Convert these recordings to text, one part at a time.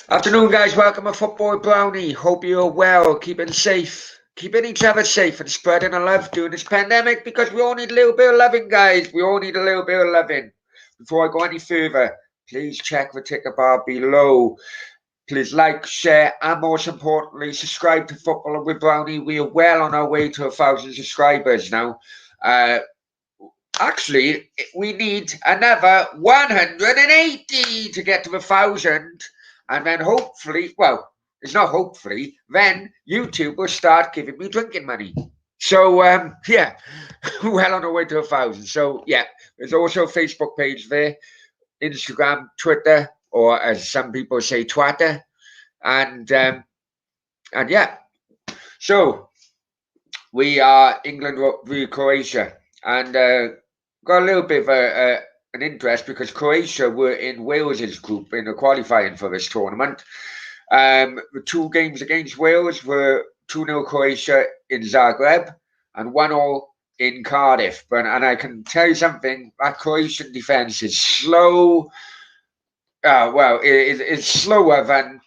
Afternoon, guys. Welcome to Football Brownie. Hope you're well, keeping safe, keeping each other safe, and spreading the love during this pandemic because we all need a little bit of loving, guys. We all need a little bit of loving. Before I go any further, please check the ticker bar below. Please like, share, and most importantly, subscribe to Football with Brownie. We are well on our way to 1,000 subscribers now. Actually, we need another 180 to get to 1,000. And then hopefully, well, it's not hopefully, then YouTube will start giving me drinking money. So, yeah, well on our way to 1,000. So, yeah, there's also a Facebook page there, Instagram, Twitter, or as some people say, Twitter. And yeah, so we are England v Croatia. And got a little bit of an interest because Croatia were in Wales's group in the qualifying for this tournament. The two games against Wales were 2-0 Croatia in Zagreb and 1-1 in Cardiff. And I can tell you something, that Croatian defence is slow. It's slower than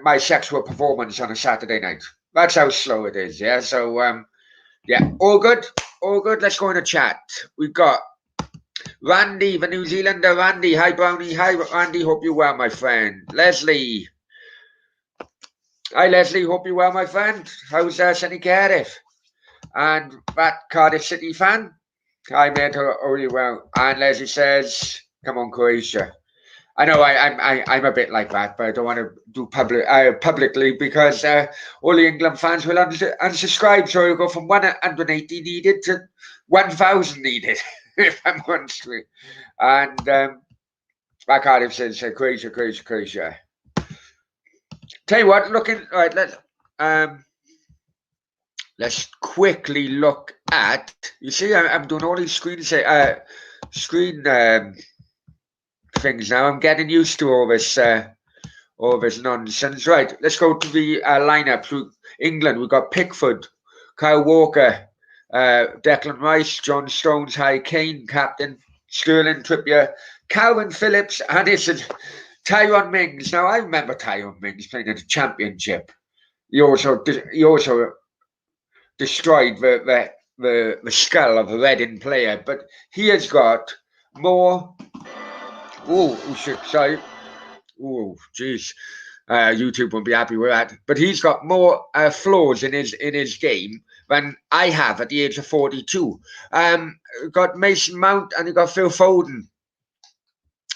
my sexual performance on a Saturday night. That's how slow it is, yeah? So, yeah, all good. Let's go in a chat. We've got Randy, the New Zealander. Randy, hi Brownie. Hi Randy, hope you're well, my friend. Leslie. Hi Leslie, hope you're well, my friend. How's sunny Cardiff? And that Cardiff City fan. Hi mate, how are you well? And Leslie says, come on Croatia. I know I'm a bit like that, but I don't want to do publicly because all the England fans will unsubscribe. So you'll go from 180 needed to 1,000 needed, if I'm honest with you. And my Cardiff says Croatia. Tell you what, looking right. Let's quickly look at. You see, I'm doing all these screen things now. I'm getting used to all this nonsense. Right, let's go to the lineup. Through England, we've got Pickford, Kyle Walker, Declan Rice, John Stones, Harry Kane, captain, Sterling, Trippier, Calvin Phillips, and it's Tyrone Mings. Now I remember Tyrone Mings playing in the Championship. He also destroyed the skull of a Reading player, but he has got more. Oh shit! Sorry. Oh jeez. YouTube won't be happy with that. But he's got more flaws in his game than I have at the age of 42. Got Mason Mount and he got Phil Foden.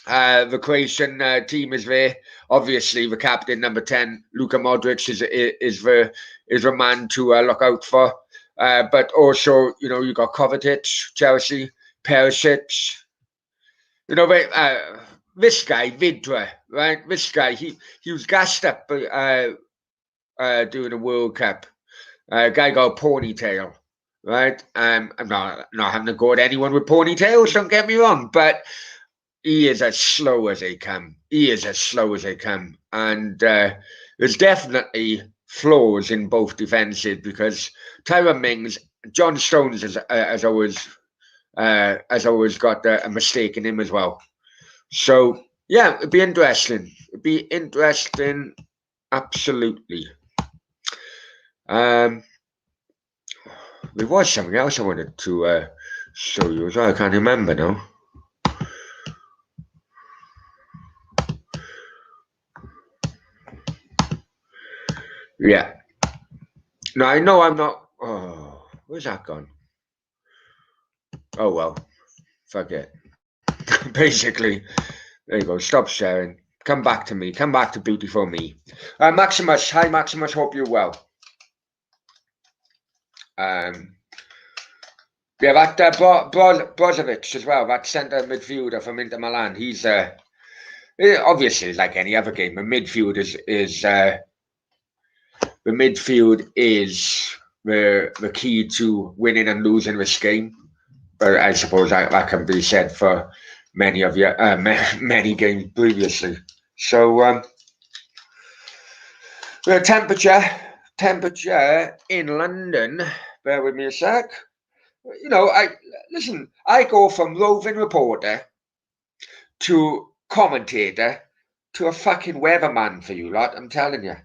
The Croatian team is there. Obviously, the captain, number 10, Luka Modric, is the man to look out for. But also, you got Kovacic, Chelsea, Perisic. This guy, Vidra, right? This guy, he was gassed up during the World Cup. Guy got a ponytail, right? I'm not having to go at anyone with ponytails, don't get me wrong, but he is as slow as they come. And there's definitely flaws in both defences because Tyrone Mings, John Stones has always got a mistake in him as well. So, yeah, it'd be interesting. Absolutely. There was something else I wanted to show you as well. I can't remember now. Yeah. No, I know I'm not. Oh, where's that gone? Oh, well. Fuck it. Basically, there you go. Stop sharing. Come back to me. Come back to beautiful me. Maximus. Hi, Maximus. Hope you're well. Yeah, that Brozovic as well. That centre midfielder from Inter Milan. He's obviously like any other game. The midfield is the key to winning and losing this game. But I suppose that can be said for many of you, many games previously. So the temperature in London. Bear with me a sec. I go from roving reporter to commentator to a fucking weatherman for you lot, I'm telling you.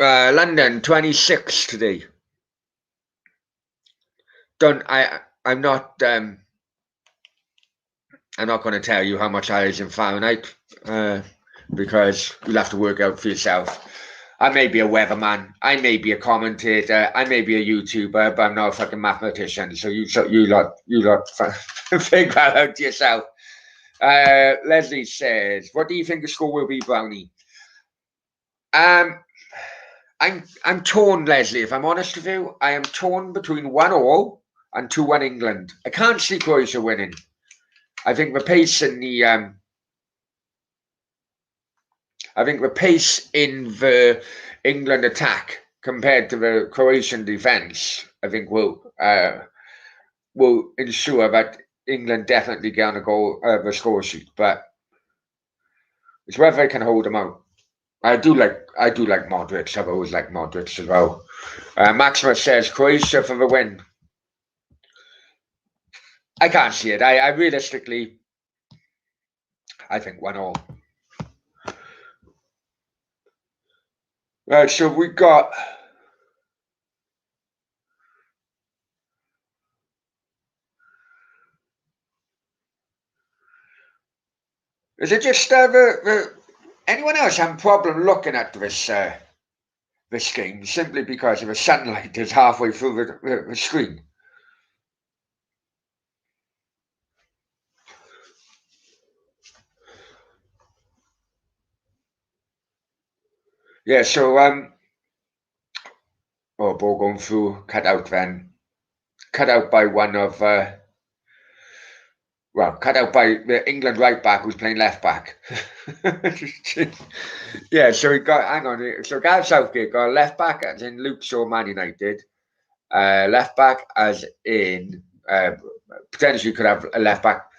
London 26 today. I'm not going to tell you how much I is in Fahrenheit, because you'll have to work out for yourself. I may be a weatherman, I may be a commentator, I may be a YouTuber, but I'm not a fucking mathematician. So you lot figure that out yourself. Leslie says, "What do you think the score will be, Brownie?" I'm torn, Leslie. If I'm honest with you, I am torn between 1-1 and 2-1 England. I can't see Croatia winning. I think the pace in the England attack compared to the Croatian defence, I think will ensure that England definitely get on the score sheet. But it's whether they can hold them out. I do like Modric. I've always liked Modric as well. Maximus says Croatia for the win. I can't see it. I realistically, I think 1-1. Right, so we got. Is it just anyone else having a problem looking at this game simply because of the sunlight is halfway through the screen? Yeah, so ball going through, cut out by one of cut out by the England right back who's playing left back. Yeah, so he got, hang on, so Gareth Southgate got a left back as in Luke Shaw, Man United, left back as in potentially could have a left back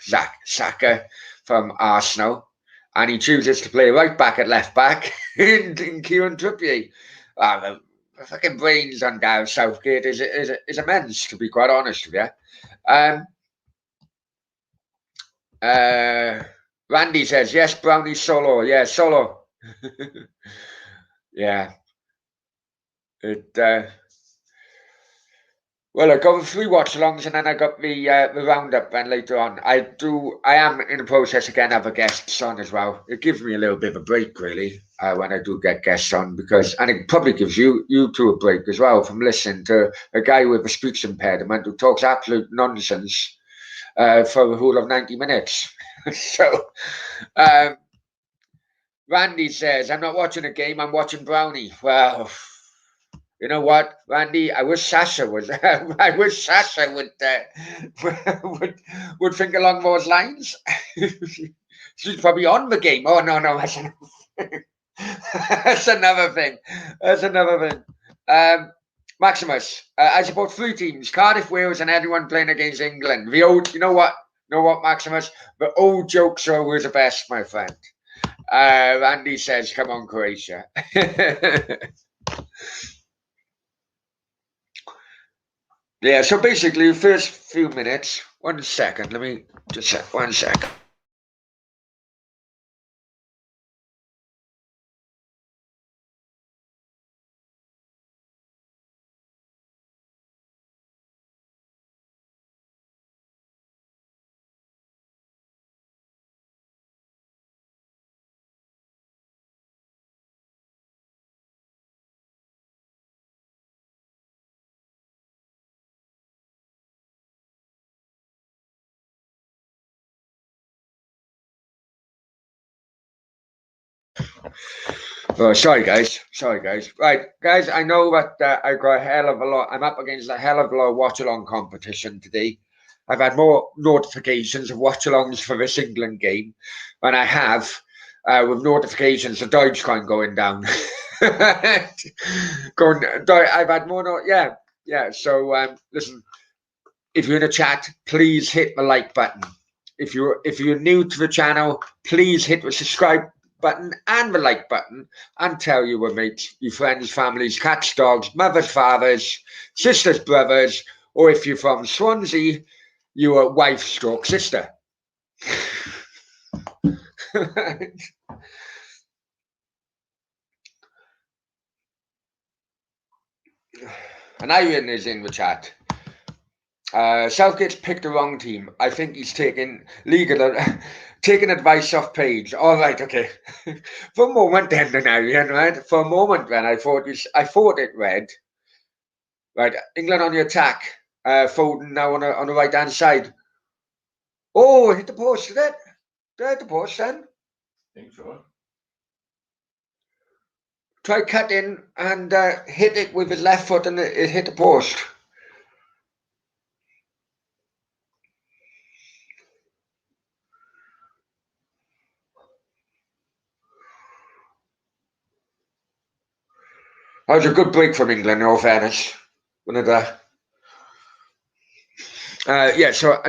Saka from Arsenal, and he chooses to play right back at left back in Kieran Trippier. The fucking brains on Gareth Southgate is immense, to be quite honest with you. Randy says, yes, Brownie solo. Yeah, solo. Yeah. Well, I got the 3 watch-alongs and then I got the roundup, and later on I am in the process again of a guests on as well. It gives me a little bit of a break, really, when I do get guests on, and it probably gives you two a break as well from listening to a guy with a speech impediment who talks absolute nonsense for the whole of 90 minutes. So, Randy says, I'm not watching a game, I'm watching Brownie. Well, you know what, Randy? I wish Sasha would. I wish Sasha would think along those lines. She's probably on the game. Oh no, that's another thing. That's another thing. Maximus, I support 3 teams: Cardiff, Wales, and everyone playing against England. The old, you know what, Maximus? The old jokes are always the best, my friend. Randy says, "Come on, Croatia." Yeah, so basically, the first few minutes, 1 second, let me just check, 1 second. Oh, sorry, guys. Right, guys, I know that I got a hell of a lot. I'm up against a hell of a lot of watch-along competition today. I've had more notifications of watch-alongs for this England game than I have with notifications of Dogecoin going down. I've had more. Yeah. So listen, if you're in a chat, please hit the like button. If you're new to the channel, please hit the subscribe button and the like button and tell your mates, your friends, families, cats, dogs, mothers, fathers, sisters, brothers, or if you're from Swansea, your wife stroke sister. And Iron is in the chat. Southgate's picked the wrong team. I think he's taking advice off Page. All right, okay. For a moment then, Iron, right? For a moment then, I thought it read, right, England on the attack. Foden now on the right hand side. Oh, hit the post, did it? Did I hit the post then? I think so. Try cutting and hit it with his left foot and it hit the post. That was a good break from England, in all fairness. Yeah, so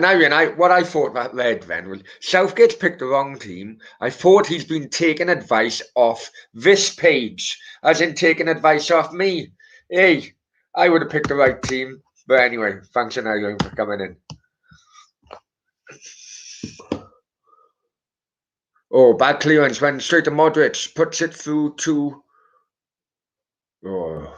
what I thought about Red then was Southgate's picked the wrong team. I thought he's been taking advice off this Page, as in taking advice off me. Hey, I would have picked the right team. But anyway, thanks Iron for coming in. Oh, bad clearance, went straight to Modric, puts it through to... Oh.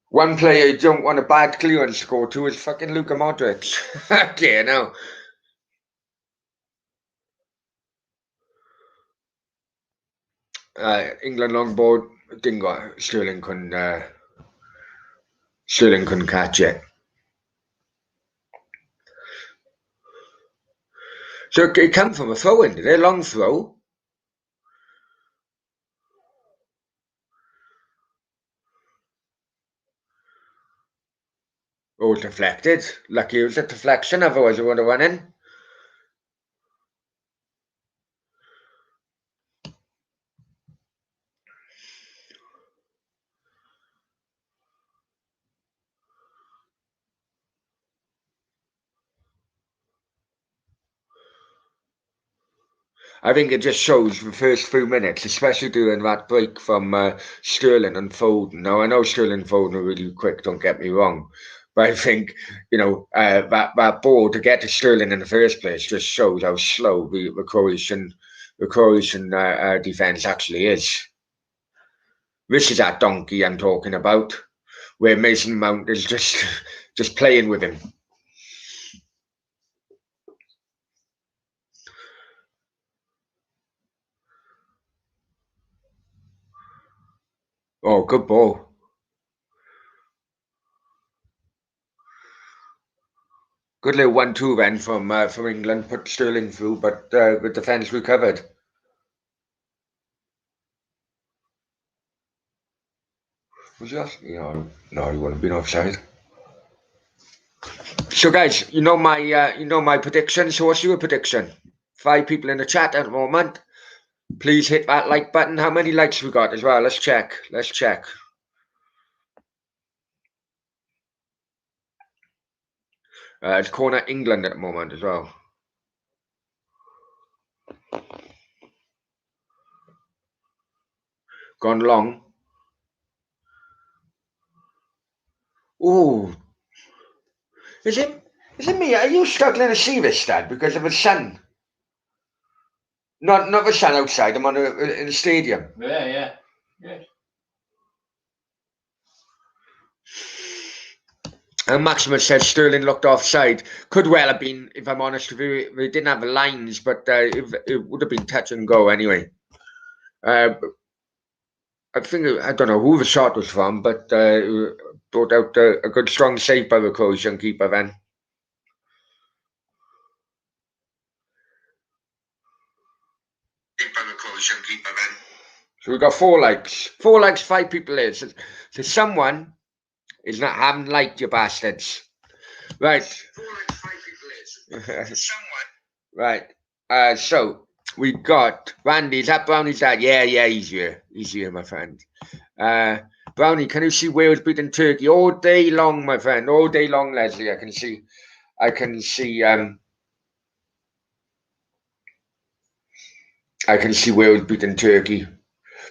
One player you don't want a bad clearance score to is fucking Luka Modric. Okay, now. England long ball, didn't go. Sterling couldn't catch it. So it came from a throw in, did it? Long throw. Oh, deflected. Lucky it was a deflection, otherwise it would have run in. I think it just shows the first few minutes, especially during that break from Sterling and Foden. Now, I know Sterling and Foden are really quick, don't get me wrong. But I think, that ball to get to Sterling in the first place just shows how slow the Croatian defence actually is. This is that donkey I'm talking about, where Mason Mount is just playing with him. Oh, good ball. Good little 1-2 then from England, put Sterling through, but the defence recovered. Was that? No, he wouldn't have been offside. So, guys, you know my prediction. So, what's your prediction? 5 people in the chat at the moment. Please hit that like button. How many likes we got as well? Let's check. It's corner England at the moment as well. Gone long. Oh, is it me? Are you struggling to see this, Dad, because of the sun? Not the sun outside. I'm in the stadium. Yeah. And Maximus says Sterling looked offside. Could well have been, if I'm honest with you. We didn't have the lines, but it would have been touch and go anyway. I don't know who the shot was from, but brought out a good strong save by the Croatian keeper then. So we got 4 likes. 4 likes, 5 people in. So someone is not having liked, you bastards. Right. 4 likes, 5 people in. Someone. Right. So we got Randy. Is that Brownie's dad? Yeah, he's here. He's here, my friend. Brownie, can you see Wales beating Turkey all day long, my friend? All day long, Leslie. I can see. I can see Wales beating Turkey.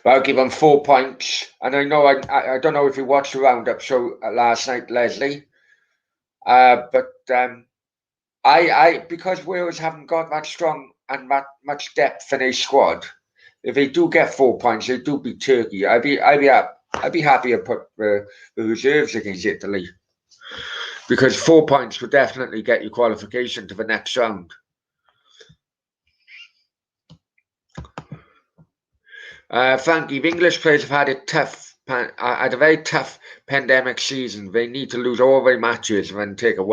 But I'll give them 4 points. And I know I don't know if you watched the roundup show last night, Leslie. But I because Wales haven't got that strong and that much depth in a squad. If they do get 4 points, they do beat Turkey. I'd be happy to put the reserves against Italy, because 4 points would definitely get you qualification to the next round. Frankie, the English players have had a very tough pandemic season. They need to lose all their matches and then take a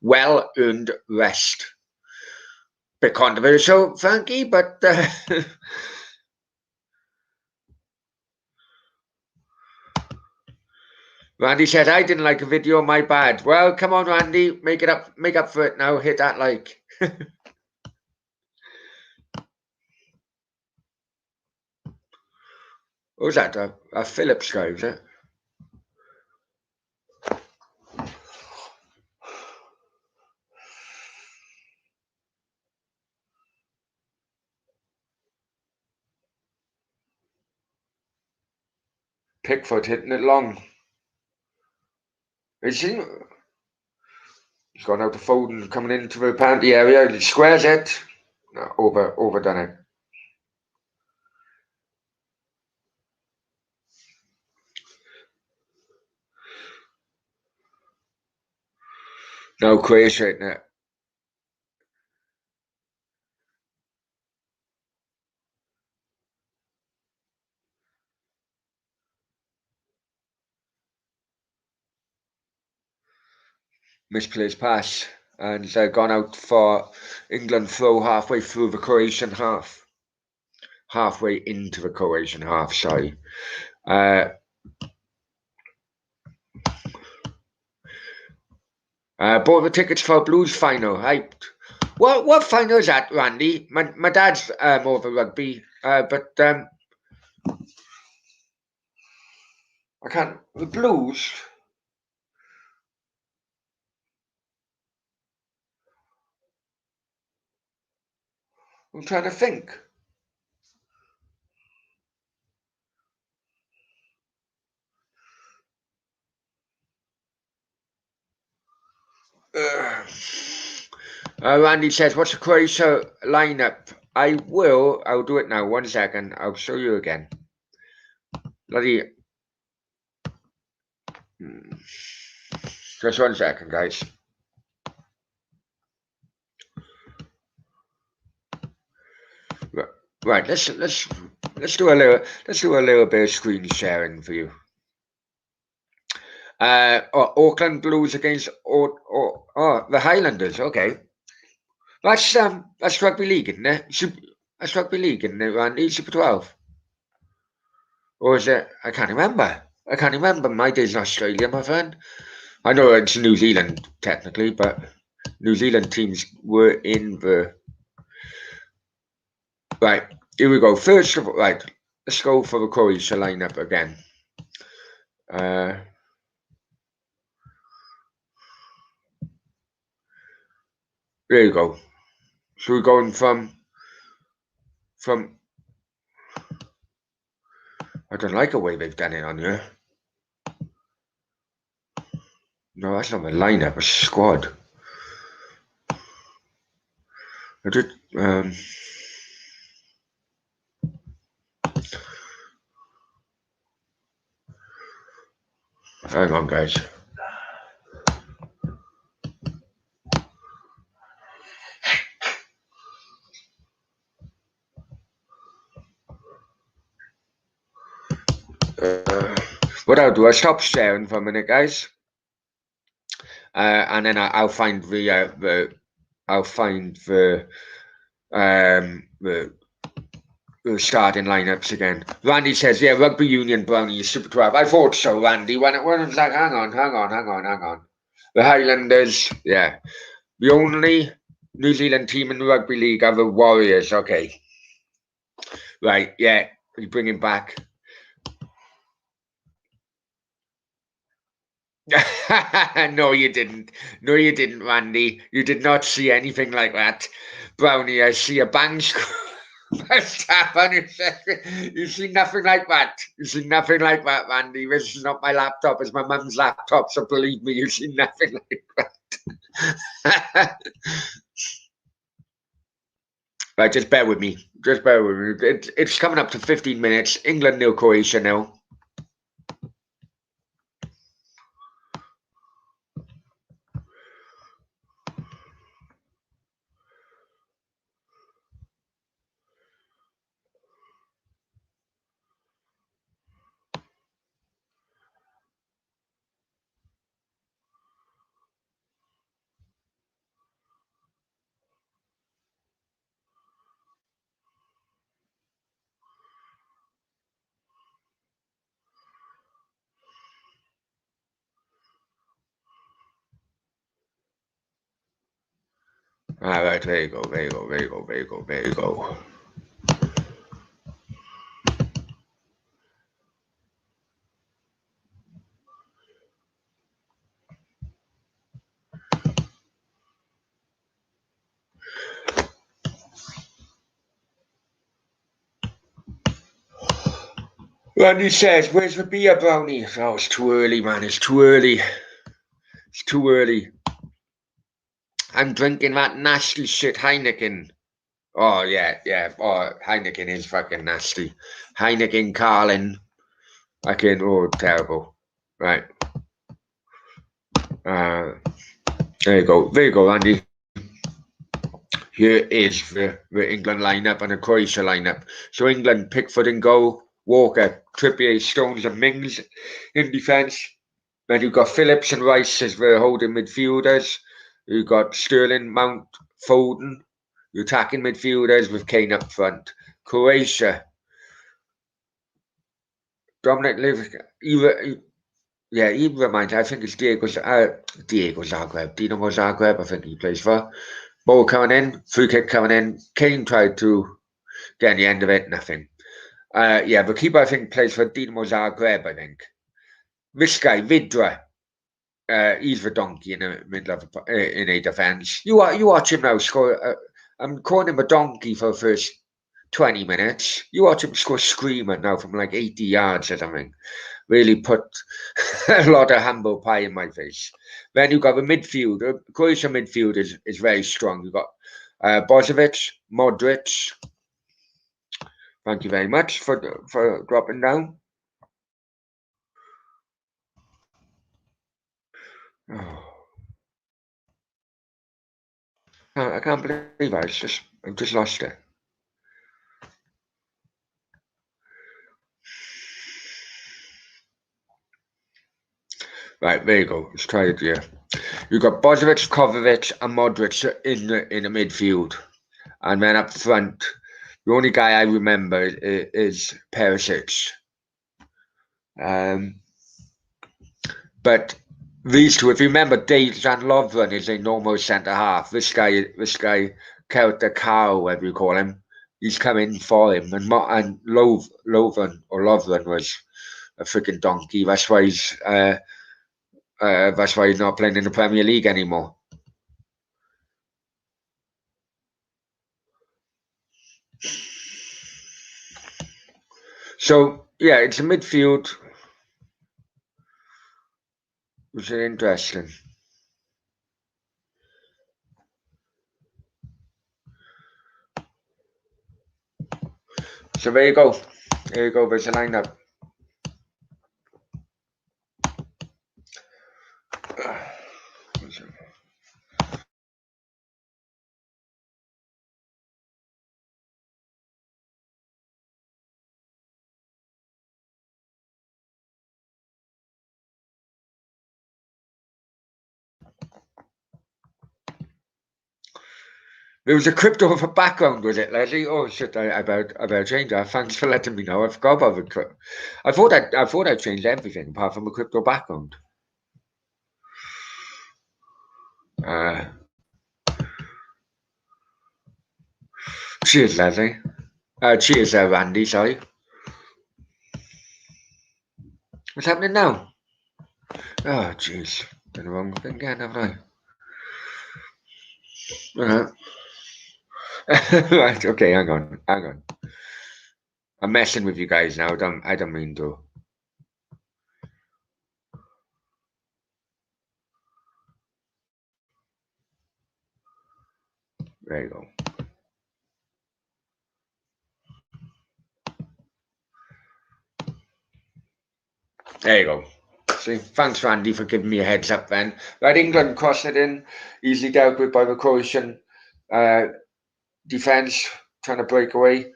well-earned rest. Bit controversial, Frankie, but Randy said I didn't like a video. My bad. Well, come on, Randy, make up for it now. Hit that like. Who's that? A Phillips guy, is it? Pickford hitting it long. Is he? He's gone out to Foden, coming into the penalty area. He squares it. No, overdone it. No, Croatia hitting it. Misplaced pass, and gone out for England throw halfway through the Croatian half. Halfway into the Croatian half, sorry. Bought the tickets for Blues final. What final is that, Randy? My dad's more of a rugby, but I can't. The Blues. I'm trying to think. Randy says, "What's the Croatia lineup?" I'll do it now. 1 second. I'll show you again. Bloody. Just 1 second, guys. Right. Let's do a little bit of screen sharing for you. Auckland Blues against the Highlanders. Okay, that's rugby league, isn't it? That's rugby league, isn't it, Randy? Super 12, or is it? I can't remember. My days in Australia, my friend. I know it's New Zealand technically, but New Zealand teams were in the. Right, here we go. First of all, right, let's go for the Croatia lineup again. There you go. So we're going from. I don't like the way they've done it on here. No, that's not a lineup, a squad. I did. Hang on, guys. What I'll do, I'll stop sharing for a minute, guys, and then I'll find the starting lineups again. Randy says, "Yeah, rugby union brownie Super 12." I thought so, Randy. When it was like, hang on. The Highlanders, yeah, the only New Zealand team in the rugby league are the Warriors. Okay, right, yeah, we bring him back. No, you didn't. No, you didn't, Randy. You did not see anything like that. Brownie, I see a bang first half on your second. You see nothing like that. You see nothing like that, Randy. This is not my laptop. It's my mum's laptop, so believe me, you see nothing like that. Right, just bear with me. Just bear with me. It's coming up to 15 minutes. England nil, Croatia now. All right, there you go, there you go, there you go, there you go, there you go. Randy says, where's the beer, Brownie? Oh, it's too early, man. It's too early. It's too early. I'm drinking that nasty shit Heineken. Oh, yeah, yeah. Oh, Heineken is fucking nasty. Heineken, Carlin. Oh, terrible. Right. There you go. There you go, Andy. Here is the England lineup and the Croatia lineup. So England, Pickford and goal, Walker, Trippier, Stones and Mings in defence. Then you've got Phillips and Rice as the holding midfielders. You've got Sterling, Mount, Foden. Your attacking midfielders with Kane up front. Croatia, Dominic Livingston, either mind. I think it's Diego Zagreb, Dinamo Zagreb. I think he plays for. Ball coming in, free kick coming in. Kane tried to get the end of it, nothing. Yeah, the keeper I think plays for Dinamo Zagreb. I think this guy Vidra. He's the donkey in the middle of in a defence. You watch him now score. I'm calling him a donkey for the first 20 minutes. You watch him score screaming now from like 80 yards or something. Really put a lot of humble pie in my face. Then you've got the midfield. The Croatia midfield is very strong. You've got Bozovic, Modric. Thank you very much for dropping down. Oh. I can't believe it. I've just lost it. Right, there you go. Let's try it here. You've got Bozovic, Kovacic, and Modric in the midfield. And then up front, the only guy I remember is Perisic. But these two, if you remember, Dejan Lovren is a normal centre half. This guy, Kelter Cow, whatever you call him, he's coming for him. And Lovren was a freaking donkey. That's why he's not playing in the Premier League anymore. So yeah, it's a midfield, which is interesting. So there you go. There you go. There's a lineup. There was a crypto of a background, was it, Leslie? Oh shit! I better change that. Thanks for letting me know. I forgot about the crypto. I thought I changed everything apart from a crypto background. Cheers, Leslie. Cheers, Randy. Sorry. What's happening now? Oh, jeez. Done the wrong thing again, haven't I? Right, okay, hang on. I'm messing with you guys now. I don't mean to. There you go. There you go. See, thanks, Randy, for giving me a heads up then. Right, England crossed it in, easily dealt with by the Croatian defence, trying to break away.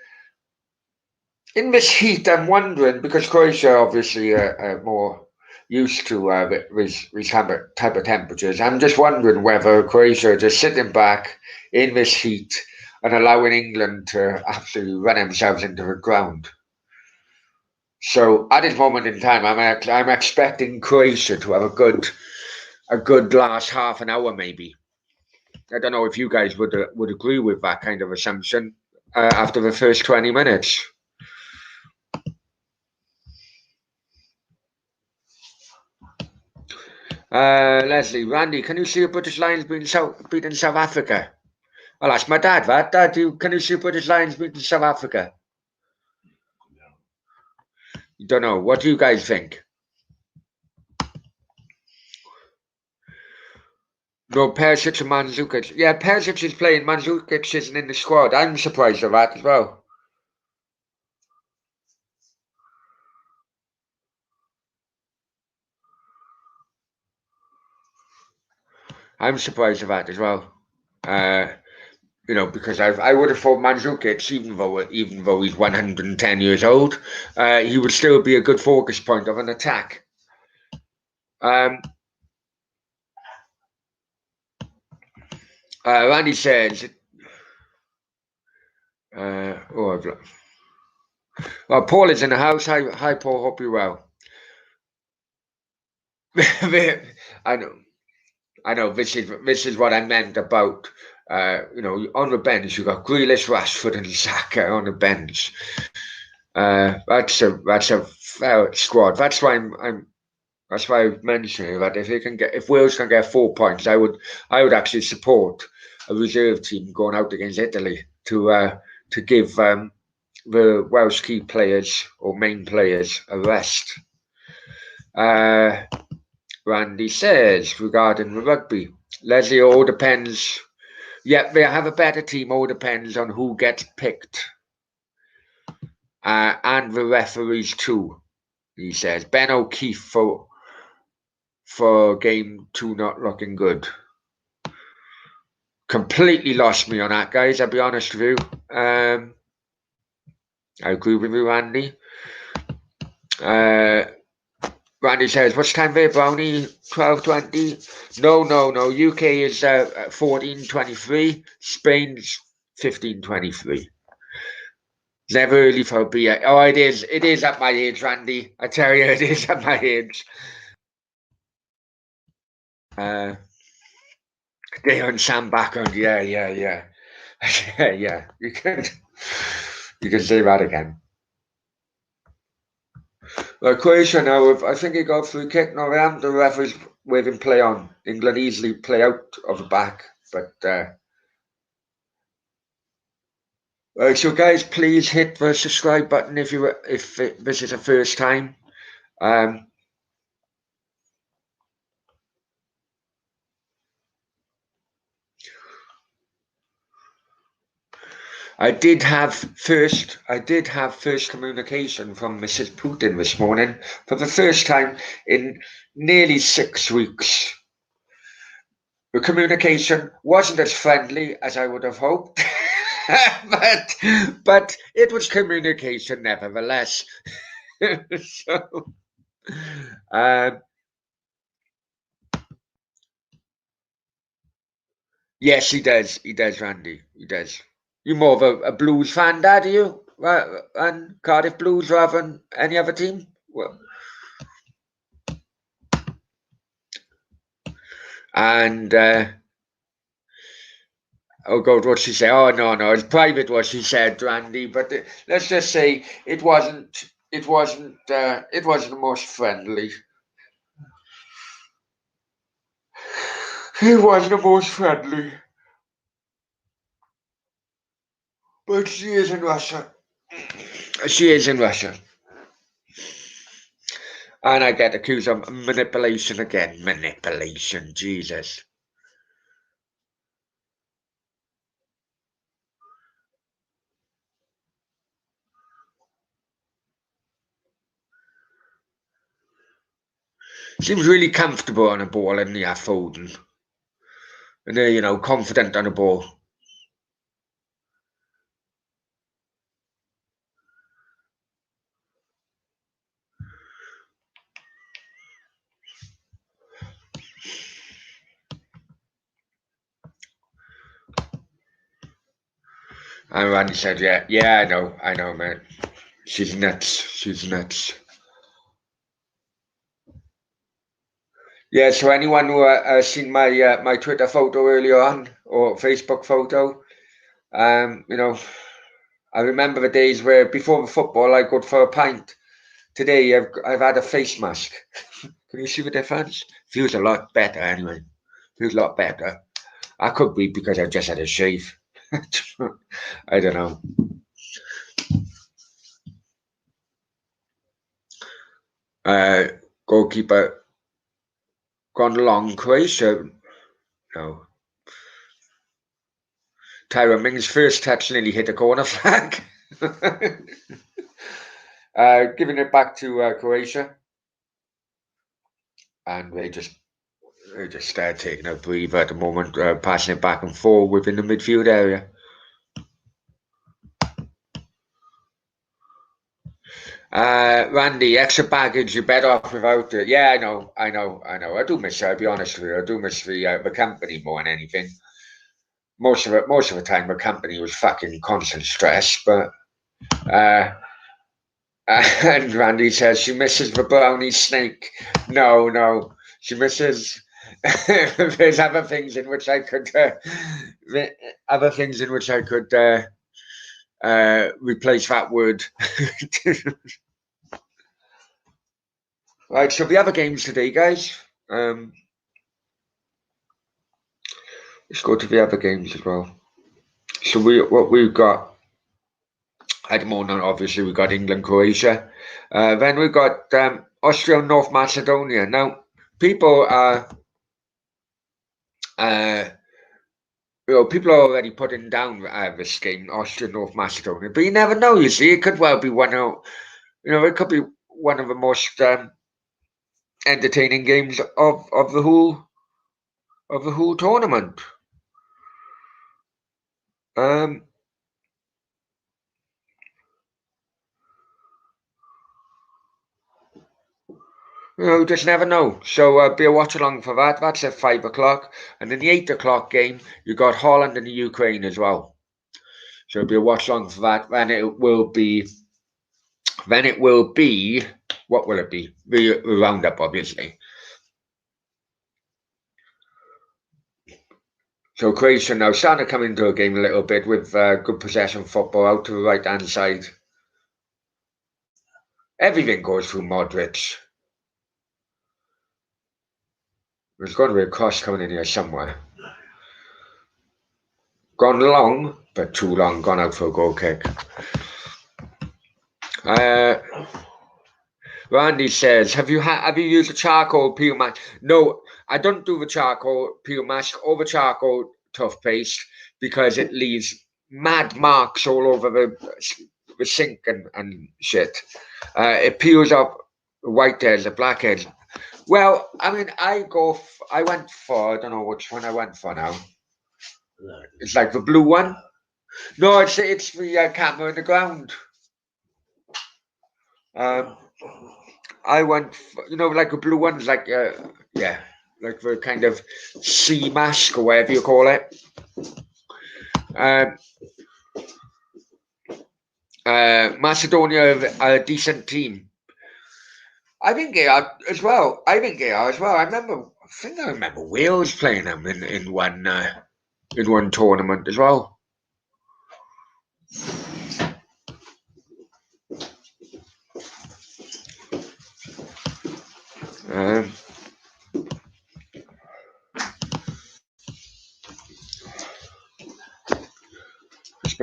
In this heat, I'm wondering, because Croatia obviously are more used to these type of temperatures, I'm just wondering whether Croatia are just sitting back in this heat and allowing England to absolutely run themselves into the ground. So at this moment in time, I'm expecting Croatia to have a good last half an hour, maybe. I don't know if you guys would agree with that kind of assumption after the first 20 minutes. Leslie, Randy, can you see a British Lions beating South Africa? I'll ask my dad that. Dad, can you see British Lions beating South Africa? You don't know. What do you guys think? No, Perisic and Mandzukic. Yeah, Perisic is playing. Mandzukic isn't in the squad. I'm surprised at that as well. I'm surprised at that as well. Because I would have thought Mandzukic, even though he's 110 years old, he would still be a good focus point of an attack. Randy says, well, Paul is in the house. Hi, Paul. Hope you're well. I know. This is what I meant about. On the bench you got Grealish, Rashford, and Saka on the bench. That's a fair squad. That's why That's why I mentioned that if Wales can get 4 points, I would actually support a reserve team going out against Italy to give the Welsh key players or main players a rest. Randy says regarding the rugby, Leslie, all depends. Yeah, they have a better team. All depends on who gets picked, and the referees too. He says Ben O'Keefe for game 2 not looking good. Completely lost me on that, guys. I'll be honest with you. I agree with you, Randy. Randy says, what's time there, Brownie? 12:20? No. UK is 14:23. Spain's 15:23. Never early for a beer. Oh, it is. It is at my age, Randy. I tell you, it is at my age. They on Sam background. Yeah. Yeah. You can say that again. Croatia now, I think he got free kick. No, the referees waving play on. England easily play out of the back. But so guys, please hit the subscribe button if this is the first time. I did have first communication from Mrs. Putin this morning for the first time in nearly 6 weeks. The communication wasn't as friendly as I would have hoped, but it was communication nevertheless. So, yes, he does. He does, Randy. He does. You're more of a Blues fan, Dad, are you? And Cardiff Blues rather than any other team? Well, and oh God, what she said? Oh no, it's private what she said, Randy. But let's just say it wasn't the most friendly. He wasn't the most friendly. But she is in Russia. She is in Russia. And I get accused of manipulation again. Manipulation, Jesus. Seems really comfortable on a ball, isn't he, Foden? And they're, confident on a ball. And Randy said, yeah, I know, man. She's nuts. Yeah, so anyone who seen my my Twitter photo earlier on, or Facebook photo, I remember the days where before the football I'd go for a pint. Today I've had a face mask. Can you see the difference? Feels a lot better anyway. Feels a lot better. I could be because I just had a shave. I don't know. Goalkeeper gone long. Croatia. No. Tyron Mings' first touch nearly hit a corner flag. Giving it back to Croatia. And they just taking a breather at the moment, passing it back and forth within the midfield area. Randy, extra baggage, you're better off without it. Yeah, I know. I do miss it, I'll be honest with you. I do miss the company more than anything. Most of the time, the company was fucking constant stress, but and Randy says she misses the brownie snake. No, she misses. There's other things in which I could, replace that word. Right, so the other games today, guys. Let's go to the other games as well. So what we've got at the moment, obviously, we've got England, Croatia. Then we've got Austria, North Macedonia. Now, people are, people are already putting down this game, Austria, North Macedonia. But you never know. You see, it could well be it could be one of the most entertaining games of the whole tournament. You just never know. So be a watch along for that. That's at 5 o'clock. And in the 8 o'clock game, you got Holland and the Ukraine as well. So be a watch along for that. Then it will be. What will it be? The roundup, obviously. So Croatia now starting to come into a game a little bit with good possession football out to the right hand side. Everything goes through Modric. There's got to be a cross coming in here somewhere. Gone long, but too long. Gone out for a goal kick. Randy says, have you used a charcoal peel mask? No, I don't do the charcoal peel mask or the charcoal toothpaste because it leaves mad marks all over the sink and shit. It peels up the white hairs, the black hairs. Well, I mean, I went for, I don't know which one I went for now. It's like the blue one. No, it's the camera in the ground. I went, like a blue one's like, like the kind of sea mask or whatever you call it. Macedonia are a decent team. I think they are as well. I think I remember Wales playing them in one tournament as well.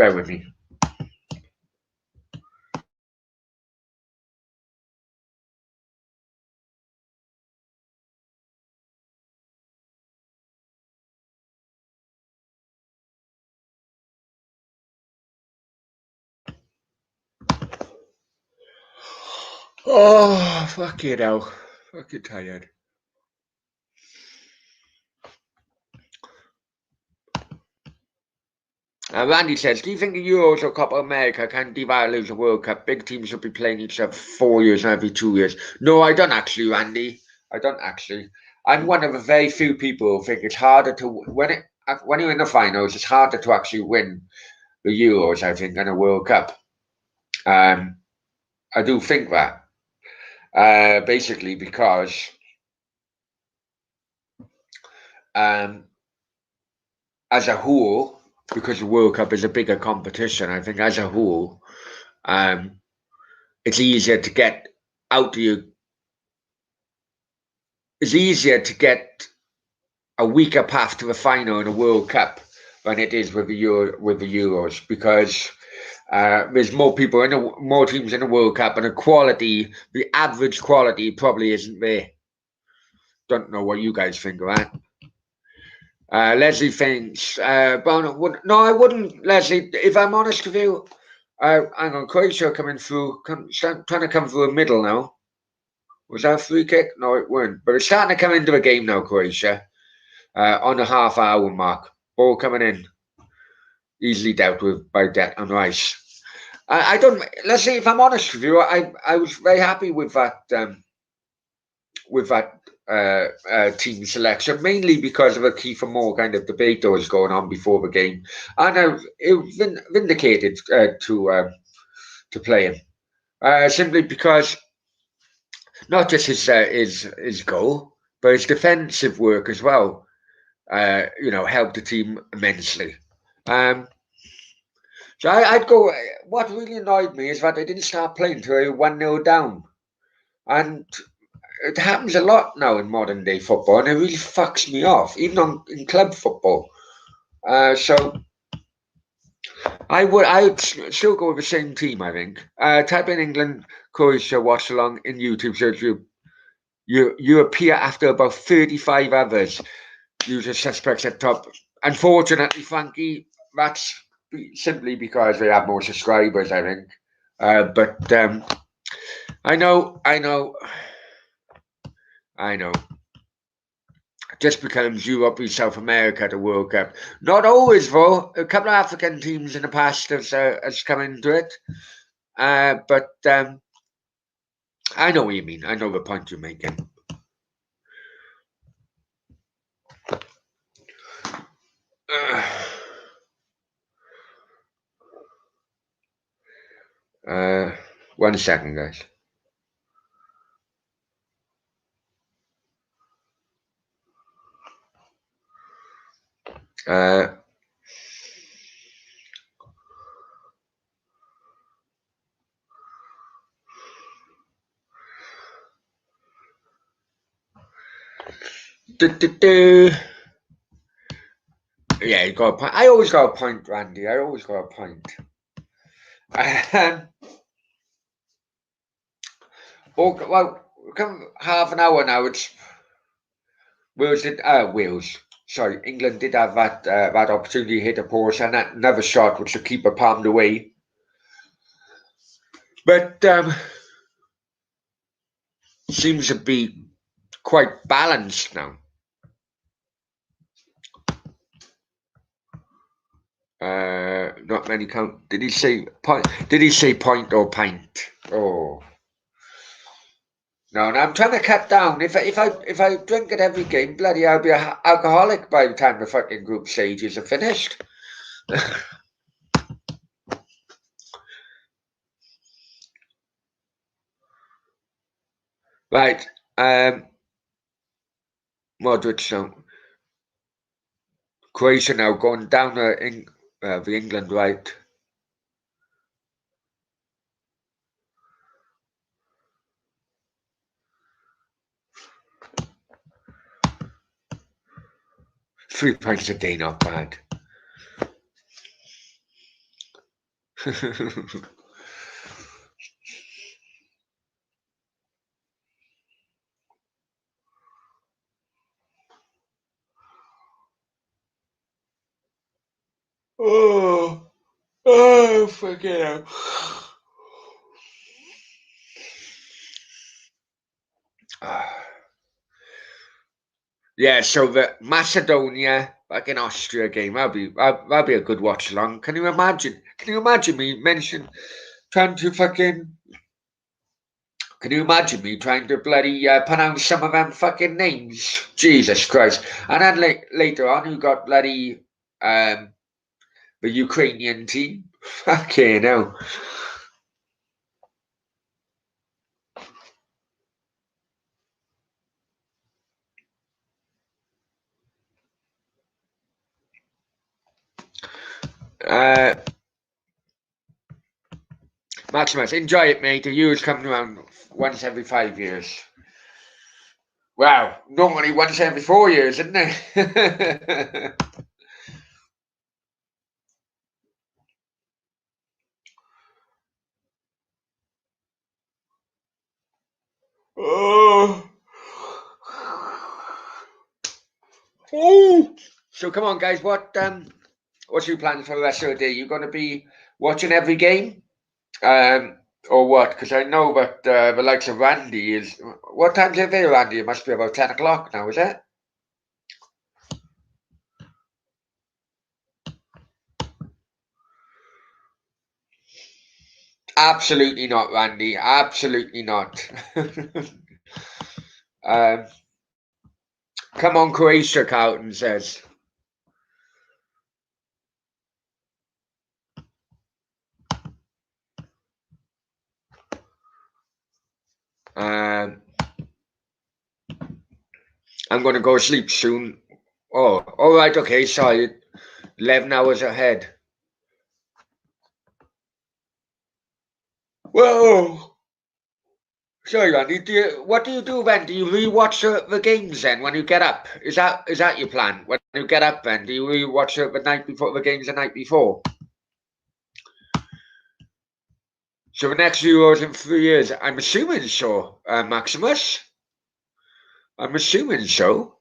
bear with me. Oh, fuck it out. Fucking tired. Randy says, do you think the Euros or Copa America can devalue the World Cup? Big teams should be playing each other 4 years and every 2 years. No, I don't actually, Randy. I don't actually. I'm one of the very few people who think it's harder to when you're in the finals, it's harder to actually win the Euros, I think, than a World Cup. I do think that. Basically because as a whole, because the World Cup is a bigger competition, I think as a whole, it's easier to get out to you. It's easier to get a weaker path to the final in a World Cup than it is with the Euros, because there's more people more teams in the World Cup, and the average quality probably isn't there. Don't know what you guys think of that. Leslie thinks, no, I wouldn't, Leslie. If I'm honest with you, hang on, Croatia coming through, trying to come through the middle now. Was that a free kick? No, it weren't. But it's starting to come into the game now, Croatia. On the half-hour mark. Ball coming in. Easily dealt with by Declan Rice. I don't. Let's see. If I'm honest with you, I was very happy with that team selection, mainly because of a Kiefer Moore kind of debate that was going on before the game, and it was vindicated to play him simply because not just his goal, but his defensive work as well. Helped the team immensely. So I'd go. What really annoyed me is that they didn't start playing till they were 1-0 down, and it happens a lot now in modern day football, and it really fucks me off, even in club football. So I'd still go with the same team. I think. Type in England, Croatia, watch along in YouTube search. You appear after about 35 others. User suspects at top. Unfortunately, Frankie, that's simply because they have more subscribers, I think. But I know. Just becomes Europe and South America the World Cup. Not always, though. A couple of African teams in the past has come into it. But I know what you mean. I know the point you're making. One second, guys. Yeah, you got a point. I always got a point, Randy. I always got a point. Well, come half an hour now. It's Wales. Sorry, England did have that opportunity to hit a post, and that another shot which the keeper palmed away. But seems to be quite balanced now. Not many count. Did he say point? Did he say point or pint? Oh. No, I'm trying to cut down. If I drink at every game, bloody, I'll be an alcoholic by the time the fucking group stages are finished. Right. Modric. So Croatia now going down the England right. £3 a day, not bad. oh, fucking hell. Yeah, so the Macedonia back in Austria game, that'll be a good watch along. Can you imagine? Can you imagine me trying to fucking? Can you imagine me trying to bloody pronounce some of them fucking names? Jesus Christ! And then later on, you got bloody the Ukrainian team. Fucking hell. Maximus, enjoy it, mate. The Euros coming around once every 5 years. Wow, normally once every 4 years, isn't it? Oh. Oh. So come on, guys. What's your plans for the rest of the day? You going to be watching every game, or what? Because I know that the likes of Randy is. What time's it there, Randy? It must be about 10 o'clock now, is it? Absolutely not, Randy. Absolutely not. um, come on, Croatia, Carlton says. I'm going to go sleep soon. Oh, all right, okay, sorry. 11 hours ahead. Whoa! Sorry, Randy. What do you do then? Do you rewatch the games then when you get up? Is that your plan? When you get up then, do you rewatch the night before the games the night before? So the next Euros in 3 years, I'm assuming so, Maximus. I'm assuming so.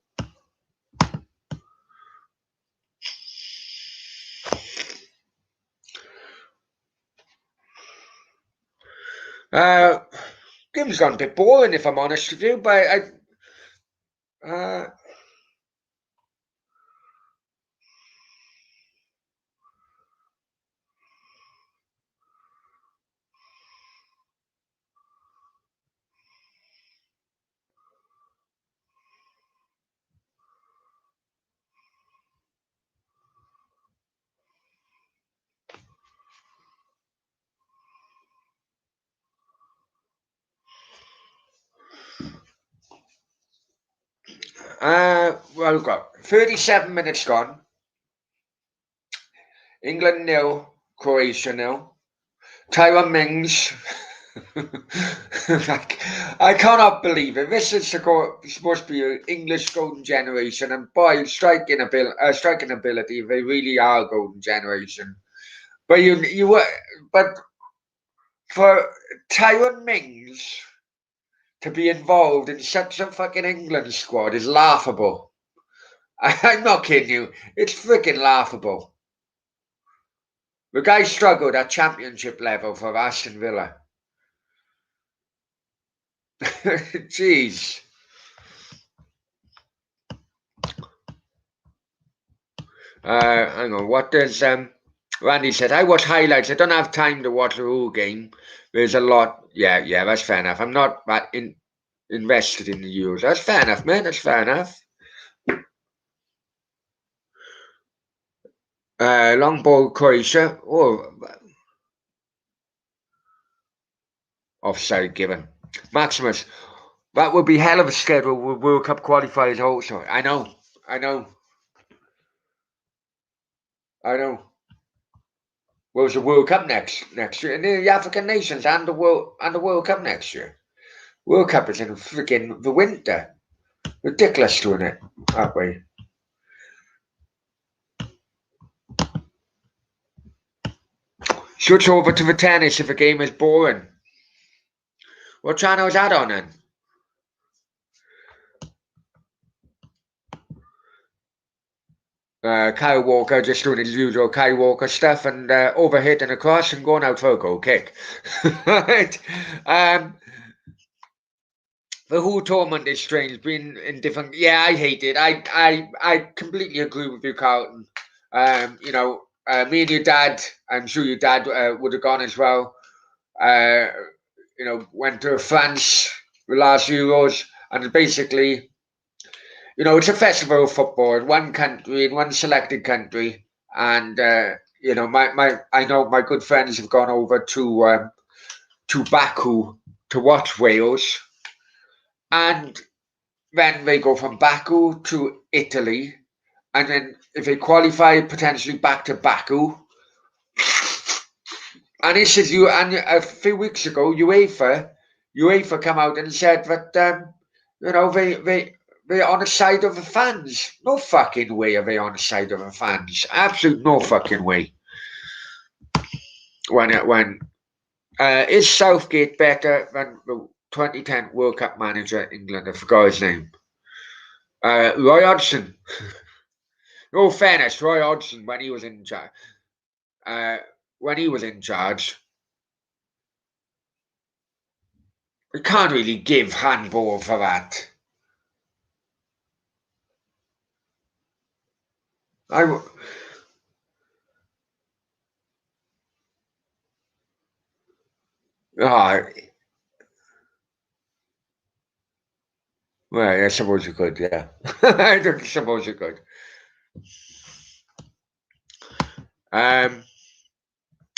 Game's gone a bit boring if I'm honest with you, but well, we've got 37 minutes gone. England 0, Croatia 0. Tyrone Mings. I cannot believe it. This is supposed to be an English golden generation, and boy, striking ability, they really are a golden generation. But but for Tyrone Mings to be involved in such a fucking England squad is laughable. I'm not kidding you. It's freaking laughable. The guy struggled at championship level for Aston Villa. Jeez. Hang on. What does Randy said? I watch highlights. I don't have time to watch the whole game. There's a lot. Yeah, that's fair enough. I'm not that invested in the Euros. That's fair enough, man. That's fair enough. Long ball, Croatia. Oh, offside given. Maximus. That would be hell of a schedule with World Cup qualifiers also. I know. Well, it's the World Cup next year, and the African nations and the World Cup next year. World Cup is in freaking the winter. Ridiculous doing it that way. Switch over to the tennis if a game is boring. What channel is that on then? Kyle Walker just doing his usual Kyle Walker stuff and overhitting across and going out for a goal kick. Right. The whole tournament is strange, being in different. Yeah, I hate it. I completely agree with you, Carlton. You know, me and your dad. I'm sure your dad would have gone as well. You know, went to France the last Euros, and basically, you know, it's a festival of football in one country, in one selected country, and you know, I know my good friends have gone over to Baku to watch Wales, and then they go from Baku to Italy, and then if they qualify, potentially back to Baku. And this is you. And a few weeks ago, UEFA come out and said that you know they're on the side of the fans. No fucking way are they on the side of the fans. Absolute no fucking way. When is Southgate better than the 2010 World Cup manager England? I forgot his name. Roy Hodgson. No fairness, Roy Hodgson when he was in charge. When he was in charge, we can't really give handball for that. Oh, well, I suppose you could, yeah. I don't suppose you could.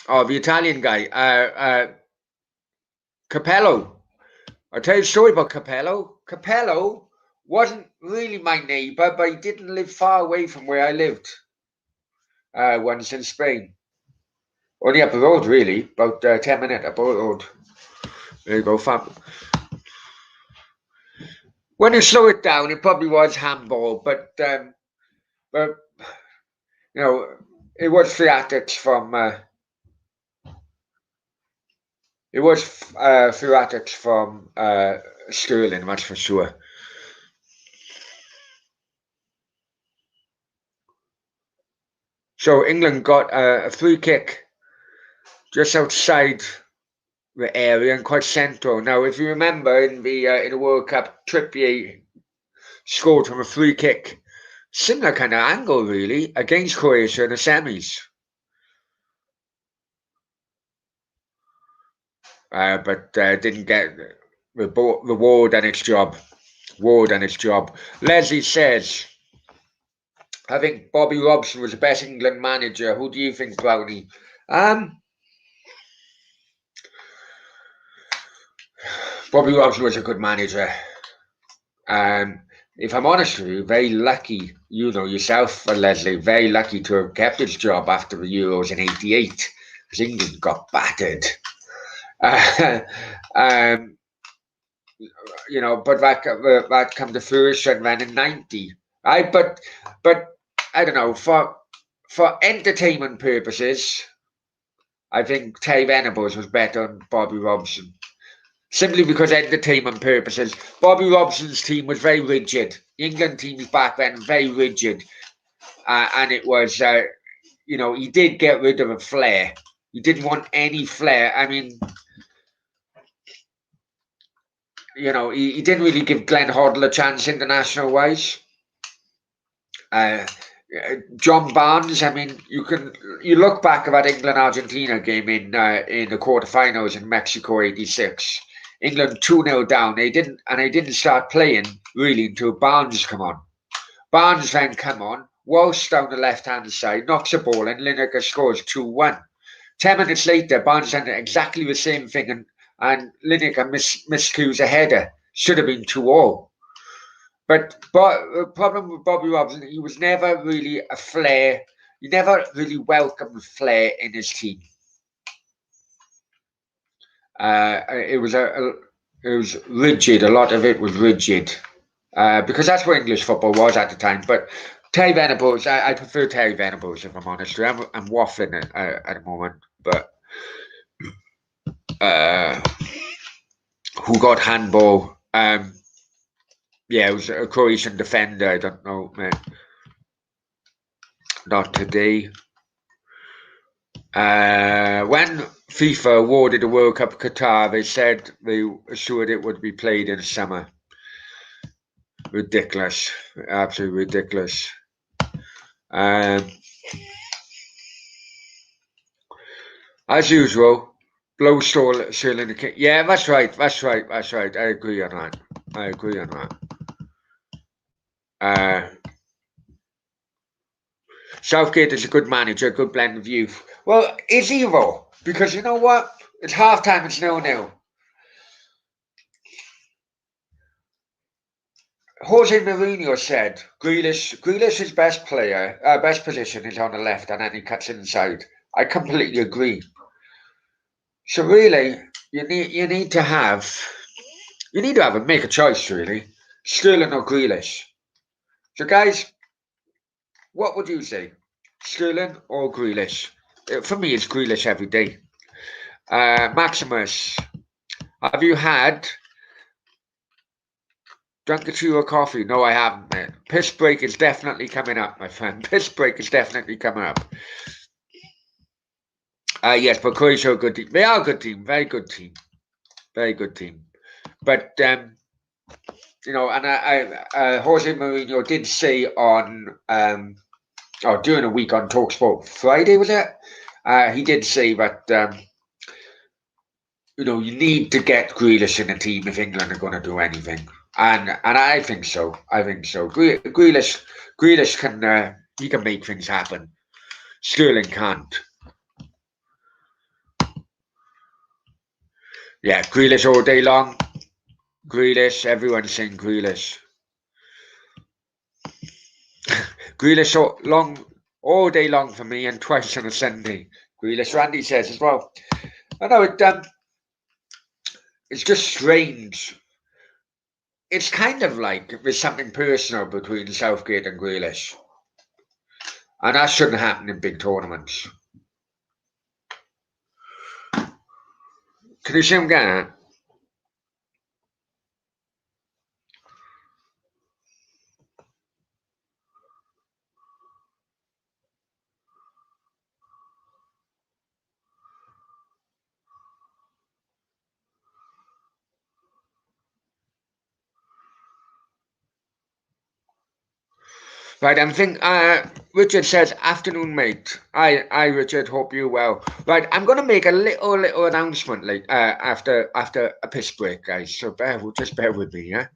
The Italian guy, Capello. I'll tell you a story about Capello. Capello wasn't really my neighbour, but he didn't live far away from where I lived once in Spain. Only up the road, really, about 10 minutes up the road. There you go, fam. When you slow it down, it probably was handball, but you know, it was theatrics from Sterling, that's for sure. So England got a free kick just outside the area and quite central. Now, if you remember in the World Cup, Trippier scored from a free kick, similar kind of angle really, against Croatia in the semis. But didn't get the war done its job. War done its job. Leslie says, I think Bobby Robson was the best England manager. Who do you think, Brownie? Bobby Robson was a good manager. If I'm honest with you, very lucky, you know yourself, Leslie, very lucky to have kept his job after the Euros in '88, because England got battered. You know, but that come to fruition then in '90. But I don't know, for entertainment purposes, I think Terry Venables was better than Bobby Robson. Simply because entertainment purposes. Bobby Robson's team was very rigid. The England teams back then, very rigid. And it was, you know, he did get rid of a flair. He didn't want any flair. I mean, you know, he didn't really give Glenn Hoddle a chance international-wise. John Barnes, I mean, you look back at that England-Argentina game in the quarterfinals in Mexico '86. England 2-0 down. They didn't start playing really until Barnes come on. Barnes then come on, whilst down the left-hand side, knocks a ball and Lineker scores 2-1. 10 minutes later, Barnes did exactly the same thing and Lineker miscues a header. Should have been 2-all. But the problem with Bobby Robson, he was never really a flair. He never really welcomed flair in his team. It was rigid. A lot of it was rigid because that's what English football was at the time. But Terry Venables, I prefer Terry Venables if I'm honest. I'm waffling at the moment, but who got handball. Yeah, it was a Croatian defender. I don't know, man. Not today. When FIFA awarded the World Cup Qatar, they said they assured it would be played in summer. Ridiculous. Absolutely ridiculous. As usual, blow stall still in the kick. Yeah, that's right. That's right. That's right. I agree on that. I agree on that. Southgate is a good manager, a good blend of youth. Well, is he though? Because you know what? It's half time, it's 0-0. Jose Mourinho said Grealish's best position is on the left, and then he cuts inside. I completely agree. So really, you need to make a choice really, Sterling or Grealish. So guys, what would you say, Sterling or Grealish? For me, it's Grealish every day. Maximus, have you drunk a tea or coffee? No, I haven't, mate. Piss break is definitely coming up, my friend. Piss break is definitely coming up. Yes, but Croatia are a good team. They are a good team. Very good team. Very good team. But, and Jose Mourinho did say during a week on TalkSport Friday, was it? He did say that, you need to get Grealish in the team if England are going to do anything. And I think so. I think so. Grealish can he can make things happen. Sterling can't. Yeah, Grealish all day long. Grealish, everyone's saying Grealish. Grealish all day long for me, and twice on a Sunday. Grealish, Randy says as well. I know it's just strange. It's kind of like there's something personal between Southgate and Grealish. And that shouldn't happen in big tournaments. Can you see him again? Right, Richard says, afternoon, mate. I, Richard, hope you well. Right, I'm going to make a little announcement after a piss break, guys. So just bear with me, yeah?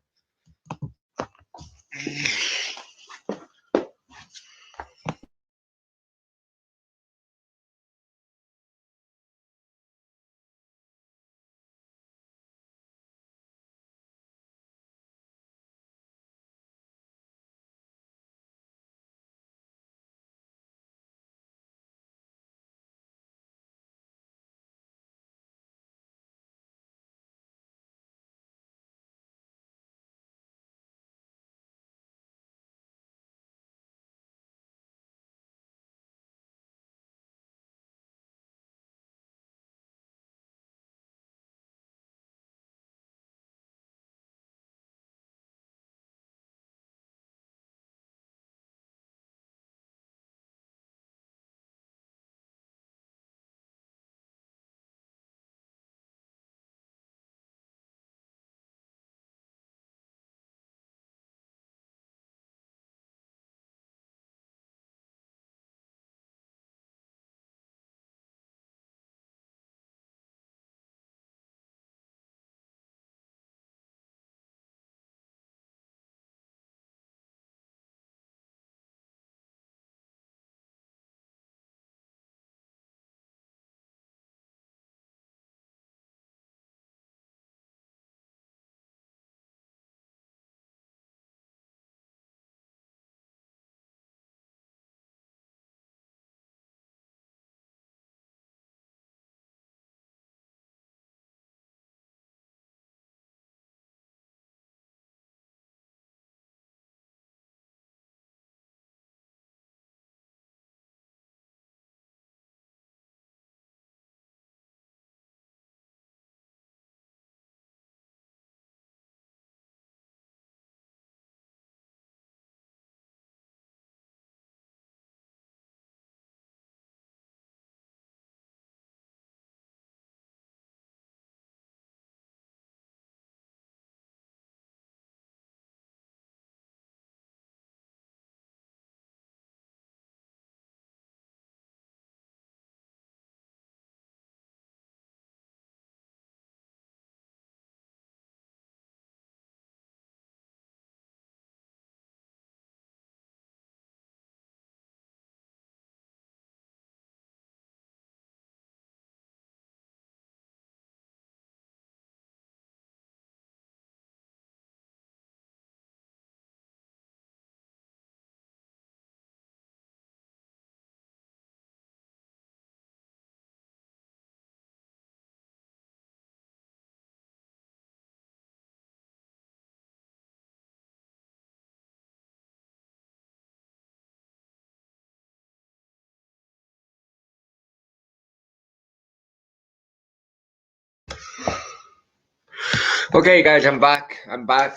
Okay, guys, I'm back.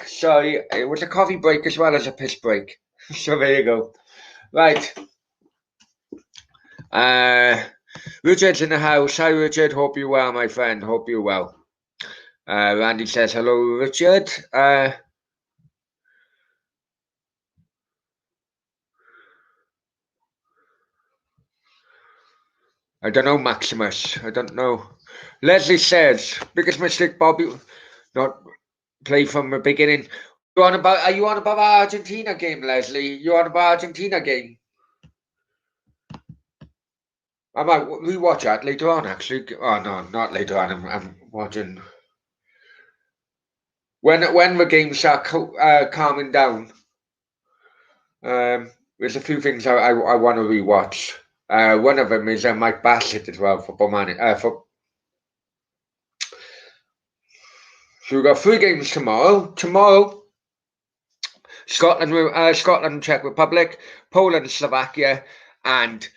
Sorry, it was a coffee break as well as a piss break. So there you go. Right. Richard's in the house. Hi, Richard. Hope you're well, my friend. Hope you're well. Randy says hello, Richard. I don't know, Maximus. I don't know. Leslie says biggest mistake, Bobby. Not play from the beginning. Are you on about our Argentina game, Leslie? You on about Argentina game? I might rewatch that later on, actually. Oh no, not later on. I'm watching when the games start calming down. There's a few things I want to rewatch. One of them is Mike Bassett as well, football man. So we've got 3 games tomorrow. Scotland, Czech Republic, Poland, Slovakia, and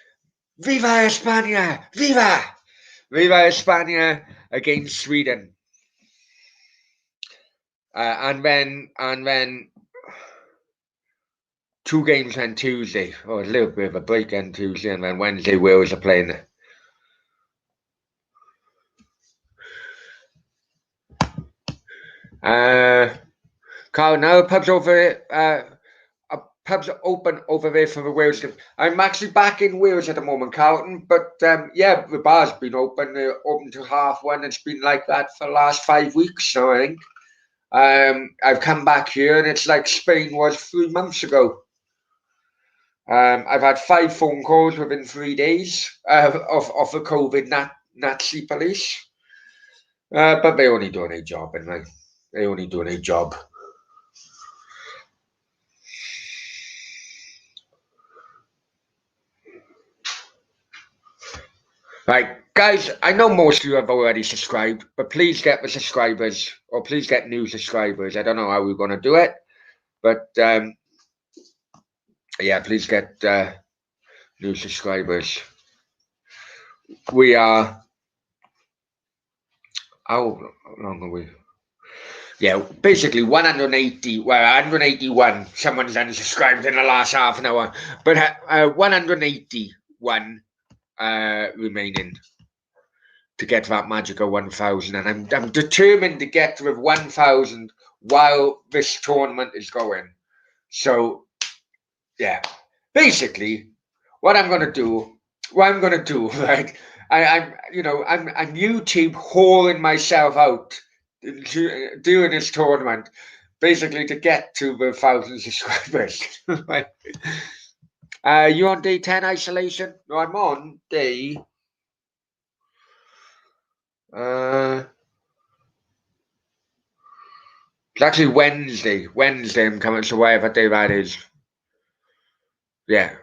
Viva España! Viva España against Sweden. And then 2 games on Tuesday, or a little bit of a break on Tuesday, and then Wednesday Wales are playing. Carl, now pubs open over there for the Wales game. I'm actually back in Wales at the moment, Carlton, but yeah, the bar's been open till 1:30. It's been like that for the last 5 weeks, so I think. I've come back here, and it's like Spain was 3 months ago. I've had 5 phone calls within 3 days of the COVID Nazi police, but they only doing a job, and they only doing a job. Right, guys, I know most of you have already subscribed, but please get the subscribers, or please get new subscribers. I don't know how we're going to do it, but yeah, please get new subscribers. We are, how long are we? Yeah, basically 181. Someone's unsubscribed in the last half an hour, but 181 remaining to get that magical 1,000, and I'm determined to get to 1,000 while this tournament is going. So, yeah, basically, what I'm gonna do, right? I'm YouTube hauling myself out doing this tournament, basically to get to the 1,000 subscribers. Right? You on day 10 isolation? No, I'm on day. It's actually Wednesday. I'm coming, so whatever day that is. Yeah.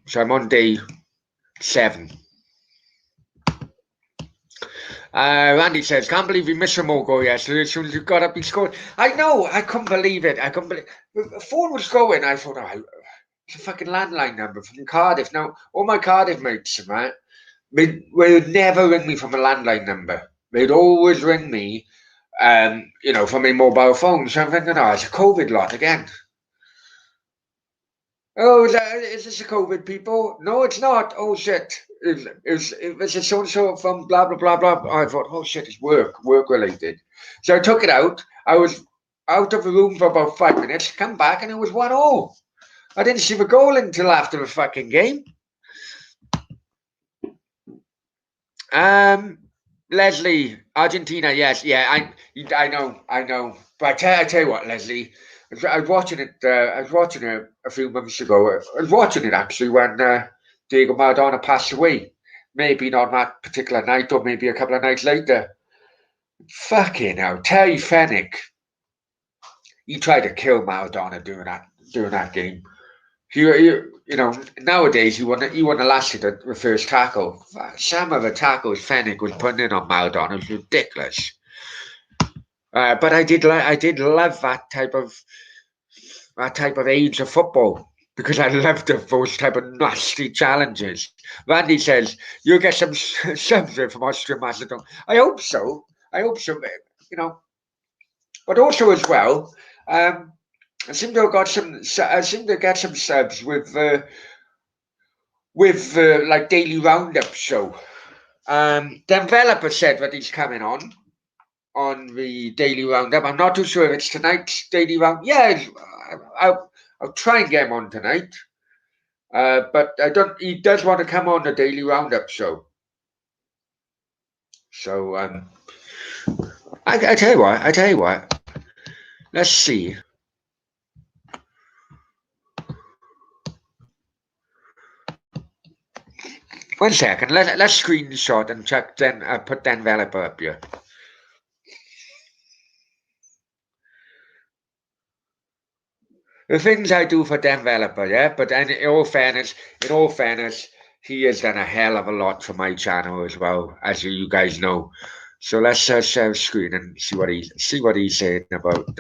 So I'm on day 7. Randy says, can't believe we missed a more goal yesterday as soon as you got up, he scored. I know, I couldn't believe it. The phone was going. I thought, oh, it's a fucking landline number from Cardiff. Now, all my Cardiff mates, right, they would never ring me from a landline number. They'd always ring me, from a mobile phone. So I'm thinking, oh, it's a COVID lot again. Oh, is this a COVID people? No, it's not. Oh shit! It was a so and so from blah blah blah blah. I thought, oh shit, it's work related. So I took it out. I was out of the room for about 5 minutes. Come back and it was 1-0. I didn't see the goal until after the fucking game. Leslie, Argentina, yes, yeah, I know. But I tell you what, Leslie, I was watching it. I was watching it a few months ago. I was watching it actually when Diego Maradona passed away. Maybe not that particular night, or maybe a couple of nights later. Fucking hell, Terry Fenwick. He tried to kill Maradona during that game. Nowadays he wouldn't have lasted the first tackle. Some of the tackles Fenwick was putting in on Maradona was ridiculous. But I did love that type of age of football, because I loved those type of nasty challenges. Randy says you'll get some subs from Austria Macedon. I hope so. You know, But also as well, I seem to have got some. I seem to get some subs with like daily roundup show. Developer said that he's coming on the daily roundup. I'm not too sure if it's tonight's daily round. Yeah, I'll try and get him on tonight. But I don't. He does want to come on the daily roundup show. So I tell you what. I tell you what. Let's see. One second. Let's screenshot and check. Then put the developer up here. The things I do for developer, yeah. But then, in all fairness, he has done a hell of a lot for my channel as well, as you guys know. So let's share screen and see what he's saying about.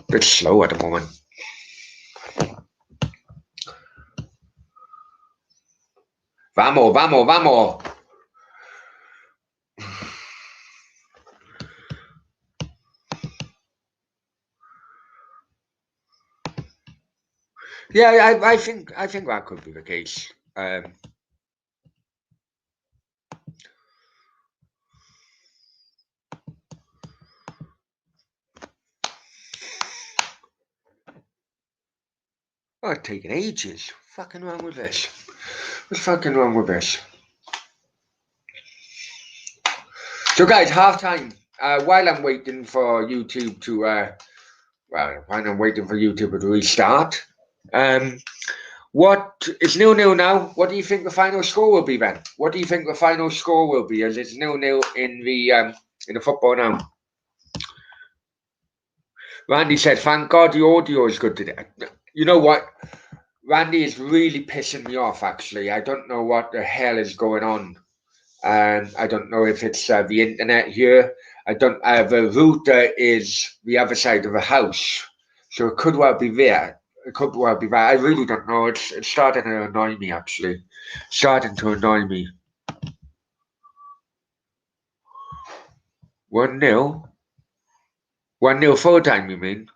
Bit slow at the moment. Vamos, vamos, vamos. Yeah, I think that could be the case. Oh, it's taking ages. Fucking wrong with this? What's fucking wrong with this? So, guys, half time. While I'm waiting for YouTube to, while I'm waiting for YouTube to restart, what is 0-0 now? What do you think the final score will be, then? What do you think the final score will be? As it's 0-0 in the football now. Randy said, "Thank God the audio is good today." You know what? Randy is really pissing me off. Actually, I don't know what the hell is going on. I don't know if it's the internet here. I don't. The router is the other side of the house, so it could well be there. It could well be there. I really don't know. It's starting to annoy me. Actually, starting to annoy me. 1-0. 1-0 full time. You mean?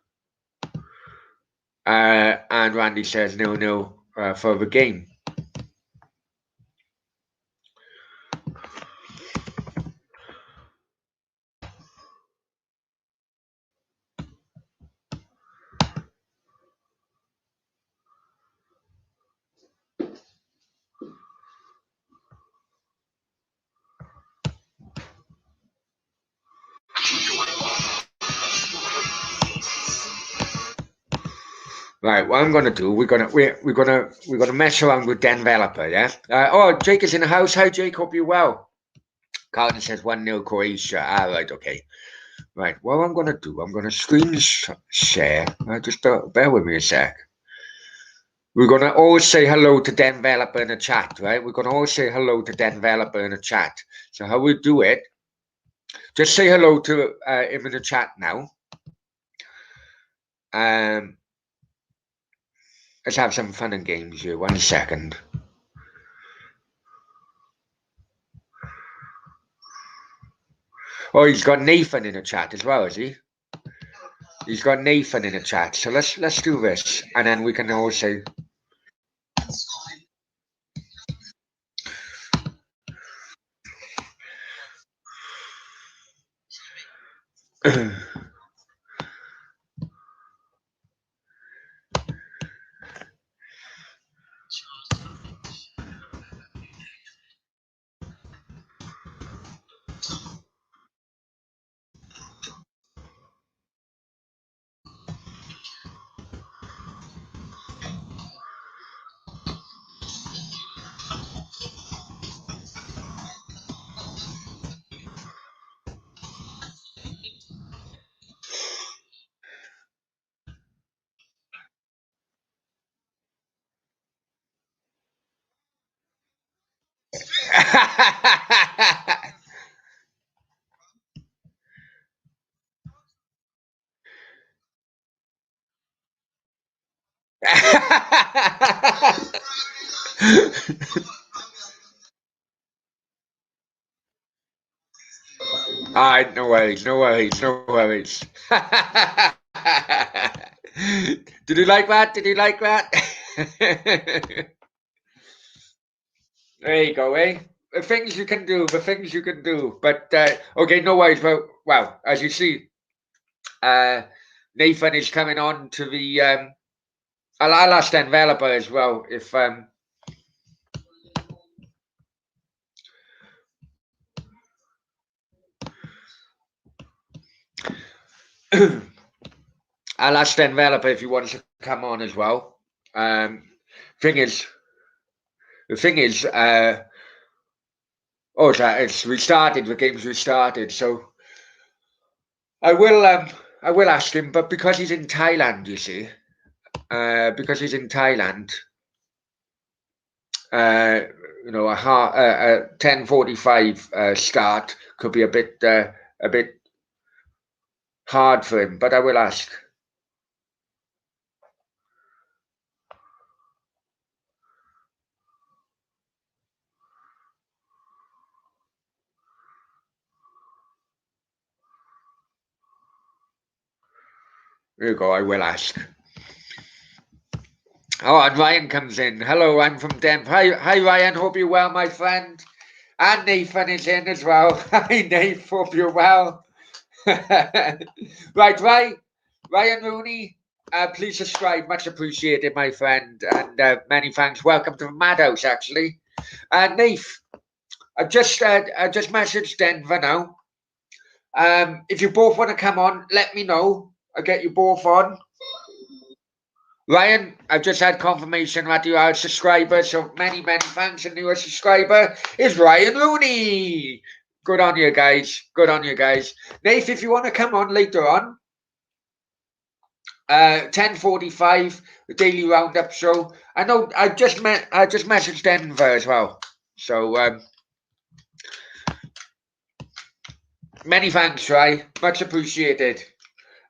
And Randy says 0-0 for the game. Right, what I'm gonna do, we're gonna mess around with developer, yeah. Oh, Jake is in the house. Hi, Jake. Hope you're well. Carlton says 1-0 Croatia. Right, okay. Right, what I'm gonna do, I'm gonna screen share. Just bear with me a sec. We're gonna all say hello to developer in the chat, right? We're gonna all say hello to developer in the chat. So how we do it? Just say hello to him in the chat now. Let's have some fun and games here. 1 second. Oh, he's got Nathan in the chat as well, is he? He's got Nathan in the chat. So let's do this, and then we can all say. No worries, no worries, no worries. Did you like that? Did you like that? There you go, eh? The things you can do, the things you can do. But okay, no worries. Well, as you see, Nathan is coming on to the. I'll ask the developer as well if. I'll ask the developer if he wants to come on as well. Thing is, the thing is, it's restarted. The game's restarted, so I will ask him. But because he's in Thailand, you see, because he's in Thailand, you know, a 10:45 start could be a bit hard for him. But I will ask. There you go. I will ask. Oh, and Ryan comes in. Hello, I'm from Denver. Hi, Ryan. Hope you're well, my friend. And Nathan is in as well. Hi, Nate. Hope you're well. Right. Ryan Rooney, please subscribe. Much appreciated, my friend. And many thanks. Welcome to the Madhouse, actually. Nate, I just messaged Denver now. If you both want to come on, let me know. I'll get you both on. Ryan, I've just had confirmation that you are a subscriber, so many thanks. A newer subscriber is Ryan Rooney. Good on you guys. Good on you guys. Nath, if you want to come on later on, 10:45, the daily roundup show. I know I just messaged Denver as well. So many thanks, Ray. Much appreciated.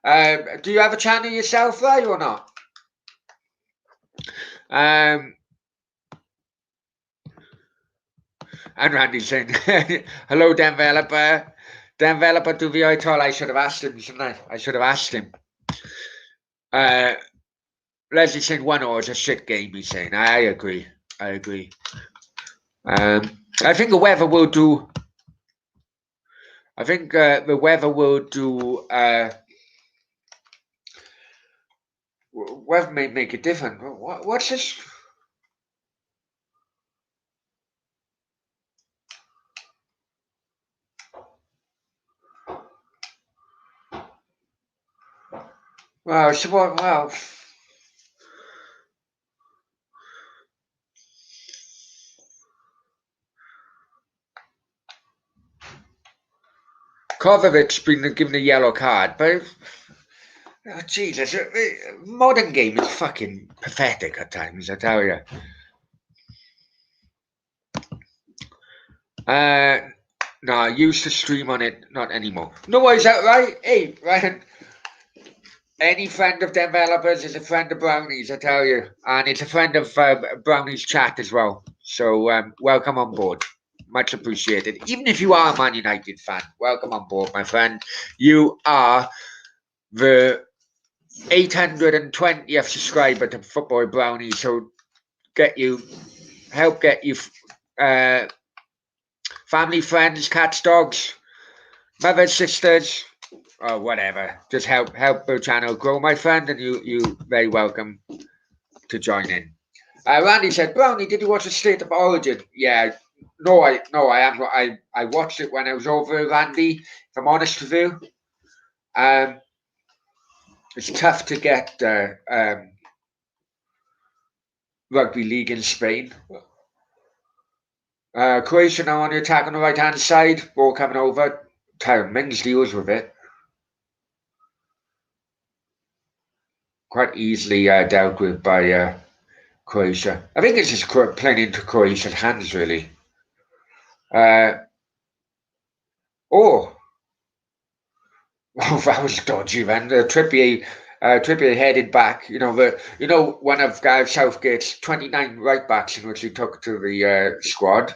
Do you have a channel yourself, Ray, or not? And Randy's saying, hello, developer. Developer to VI Toll. I should have asked him, shouldn't I? I should have asked him. Leslie saying 1-0 is a shit game, he's saying. I agree. I think the weather will do. I think the weather will do. Weather may make it different. What's this? Well, so what? Well, Kovac's been given a yellow card, but oh, Jesus, modern game is fucking pathetic at times. I tell you. No, I used to stream on it, not anymore. No, is that right? Hey, Ryan. Any friend of developers is a friend of Brownies, I tell you. And it's a friend of Brownies chat as well. So welcome on board. Much appreciated. Even if you are a Man United fan, welcome on board, my friend. You are the 820th subscriber to Football Brownies. So help get you family, friends, cats, dogs, mothers, sisters, or whatever. Just help the channel grow, my friend, and you very welcome to join in. Randy said, Brownie, did you watch the State of Origin? Yeah, no, I watched it when I was over, Randy. If I'm honest with you, it's tough to get rugby league in Spain. Croatia now on the attack on the right hand side, ball coming over. Tyron Mings deals with it. Quite easily dealt with by Croatia. I think it's just playing into Croatian hands, really. Oh, that was dodgy, man. Trippier headed back. You know, one of Gareth Southgate's 29 right backs in which he took to the squad.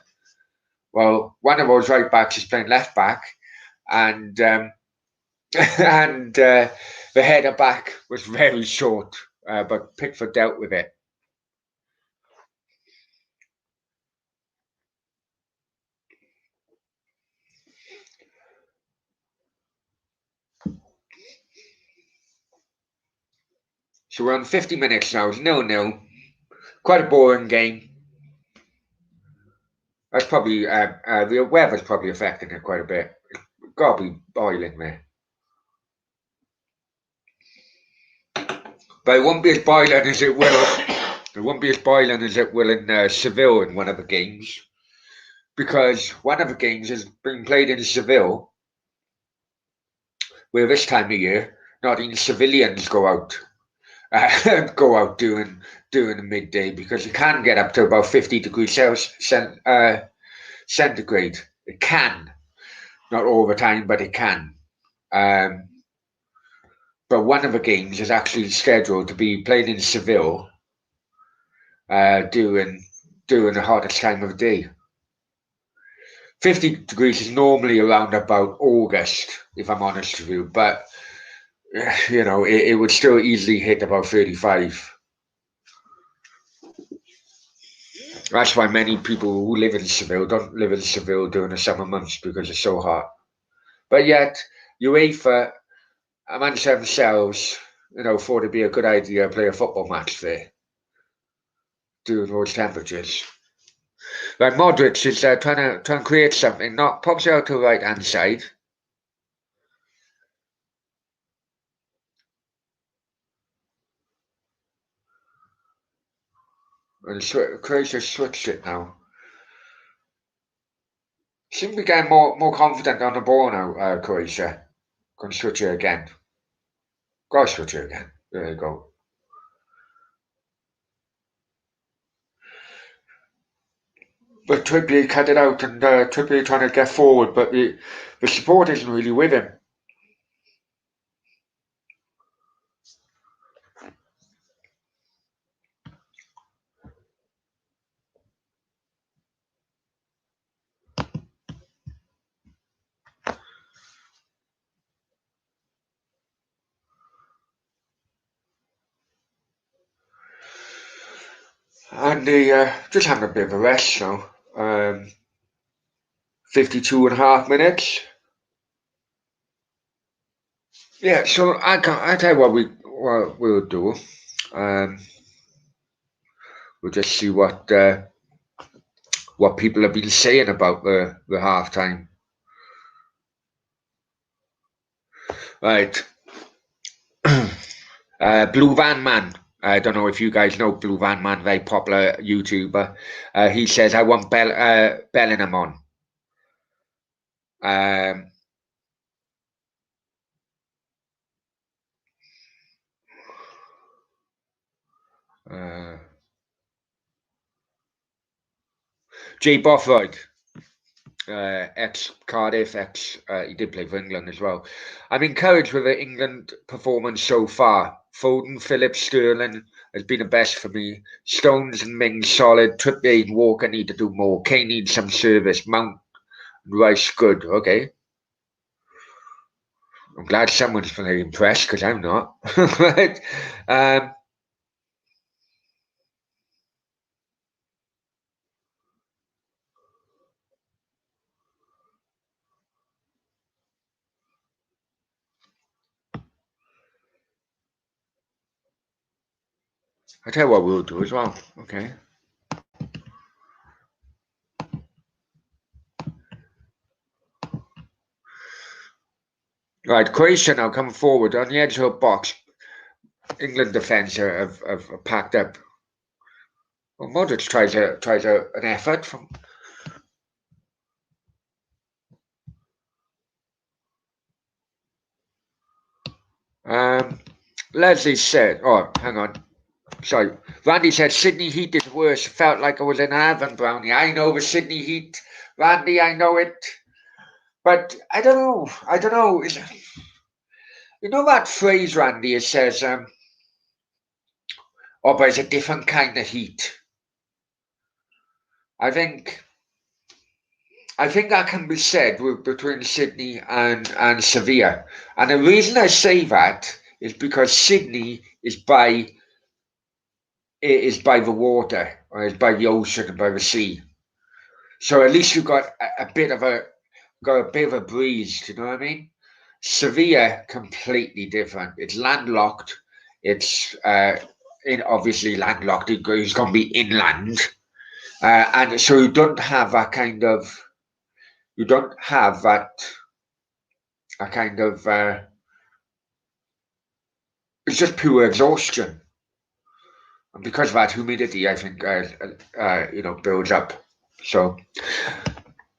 Well, one of those right backs is playing left back, and and the header back was very short, but Pickford dealt with it. So we're on 50 minutes now. It's 0-0. Quite a boring game. That's probably the weather's probably affecting it quite a bit. It's got to be boiling there. But it won't be as boiling as it will. It won't be as boiling as it will in Seville in one of the games, because one of the games has been played in Seville, where this time of year not even civilians go out. Go out doing the midday, because it can get up to about 50 degrees centigrade. It can, not all the time, but it can. But one of the games is actually scheduled to be played in Seville during the hottest time of the day. 50 degrees is normally around about August, if I'm honest with you, but you know, it would still easily hit about 35. That's why many people who live in Seville don't live in Seville during the summer months, because it's so hot. But yet, UEFA amongst themselves, you know, thought it'd be a good idea to play a football match there during those temperatures. Like Modric is trying to create something, not pops out to the right hand side. And Croatia switched it now. Seem to be getting more confident on the ball now, Croatia. Can switch it again. Go switch it again. There you go. But Trippier cut it out, and Trippier trying to get forward, but the support isn't really with him. And they just having a bit of a rest now. 52 and a half minutes. Yeah, so I tell you what we'll do. We'll just see what people have been saying about the halftime. Right. Blue Van Man. I don't know if you guys know Blue Van Man, very popular YouTuber. He says, I want Bellingham on. Jay Bothroyd, ex-Cardiff, he did play for England as well. I'm encouraged with the England performance so far. Foden, Phillips, Sterling has been the best for me. Stones and Mings solid. Trippier and Walker need to do more. Kane needs some service. Mount and Rice good. Okay. I'm glad someone's very impressed, because I'm not. Right. I tell you what we'll do as well. Okay. Right, Croatia now coming forward on the edge of the box. England defence have packed up. Well, Modric tries an effort from. Leslie said, "Oh, hang on, sorry." Randy said Sydney Heat is worse. Felt like I was in an oven brownie. I know the Sydney Heat, Randy. I know it, but I don't know. I don't know. You know that phrase, Randy? It says, "Oh, but it's a different kind of heat." I think I think that can be said between Sydney and Sevilla. And the reason I say that is because Sydney is by the water, or is by the ocean and by the sea. So at least you've got a bit of a breeze. Do you know what I mean? Sevilla completely different. It's landlocked. It's obviously landlocked. It's going to be inland, and so you don't have that kind of. You don't have that. A kind of. It's just pure exhaustion, and because of that humidity, I think builds up. So,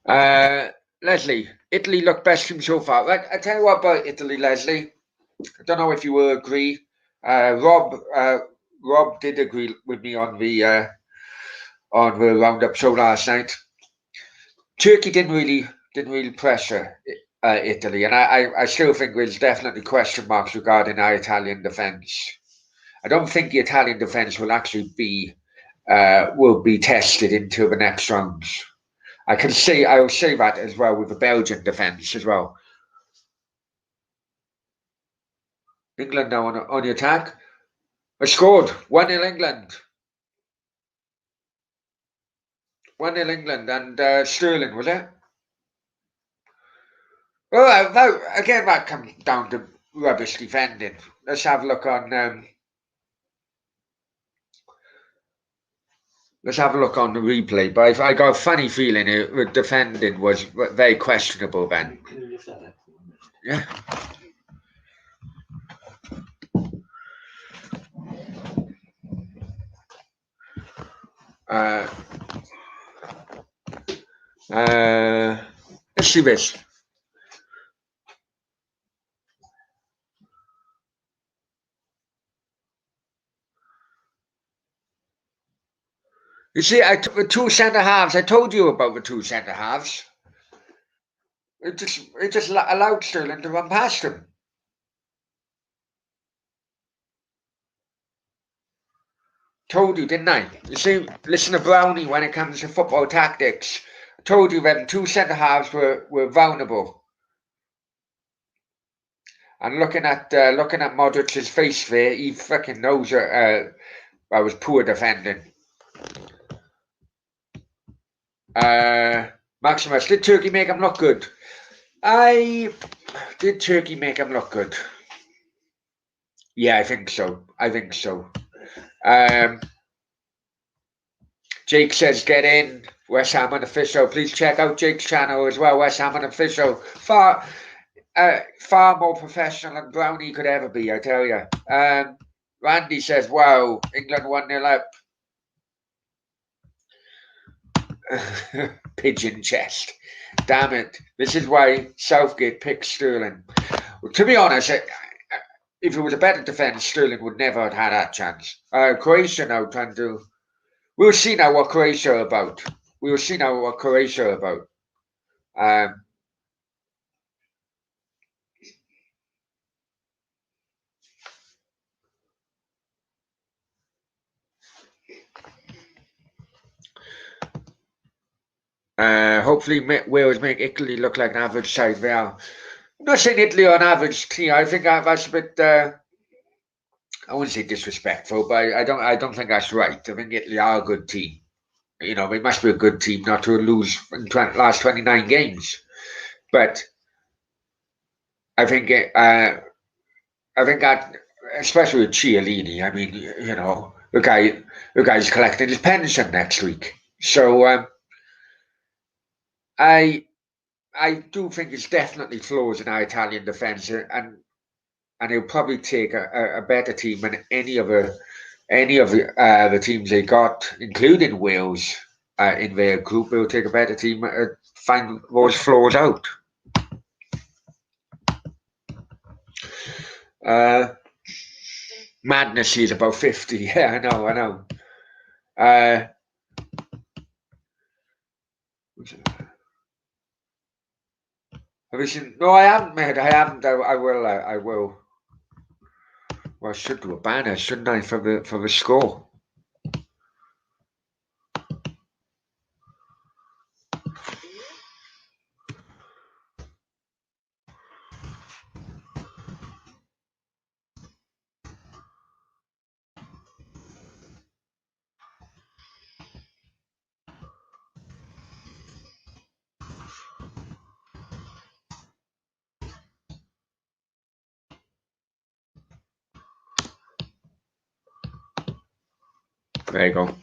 Leslie, Italy look best team so far. Right, I tell you what about Italy, Leslie. I don't know if you will agree. Rob did agree with me on the roundup show last night. Turkey didn't really pressure Italy, and I still think there's definitely question marks regarding our Italian defence. I don't think the Italian defence will actually will be tested into the next rounds. I will say that as well with the Belgian defence as well. England now on the attack. I scored 1-0 England. 1-0 England and Sterling, was it? Well, that comes down to rubbish defending. Let's have a look on. Let's have a look on the replay. But I got a funny feeling the defending was very questionable then. Yeah. Let's see this. You see, I took the two centre halves. I told you about the two centre halves. It just allowed Sterling to run past him. Told you, didn't I? You see, listen to Brownie when it comes to football tactics. I told you them two centre halves were vulnerable. And looking at Modric's face there, he fucking knows that was poor defending. Maximus, did Turkey make him look good? Did Turkey make him look good? Yeah, I think so. Jake says, get in. West Ham Unofficial. Please check out Jake's channel as well. West Ham Unofficial. Far more professional than Brownie could ever be, I tell you. Randy says, wow, England 1-0 up. Pigeon chest. Damn it. This is why Southgate picked Sterling. Well, to be honest, if it was a better defence, Sterling would never have had that chance. Croatia now trying to... We'll see now what Croatia are about. Hopefully Wales make Italy look like an average side. They are. I'm not saying Italy are an average team. I think that's a bit... I wouldn't say disrespectful, but I don't think that's right. I think Italy are a good team. You know, they must be a good team not to lose in last 29 games. But I think that, especially with Chiellini, I mean, you know, the guy's collecting his pension next week. So I do think it's definitely flaws in our Italian defence, and he'll probably take a better team than any of the teams they got, including Wales, in their group. They'll take a better team and find those flaws out. Madness is about 50. Yeah, I know. Have you seen? No, I haven't, mate. I haven't. I will. Well, I should do a banner, shouldn't I, for the score? There you go.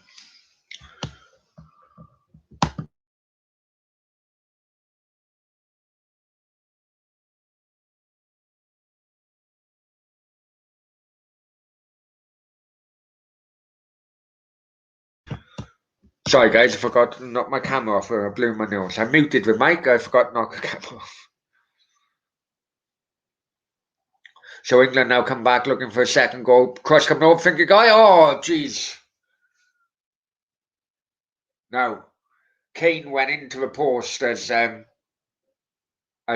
Sorry guys, I forgot to knock my camera off or I blew my nose. I muted the mic, I forgot to knock the camera off. So England now come back looking for a second goal. Cross coming over, finger guy. Oh, jeez. Now, Kane went into the post as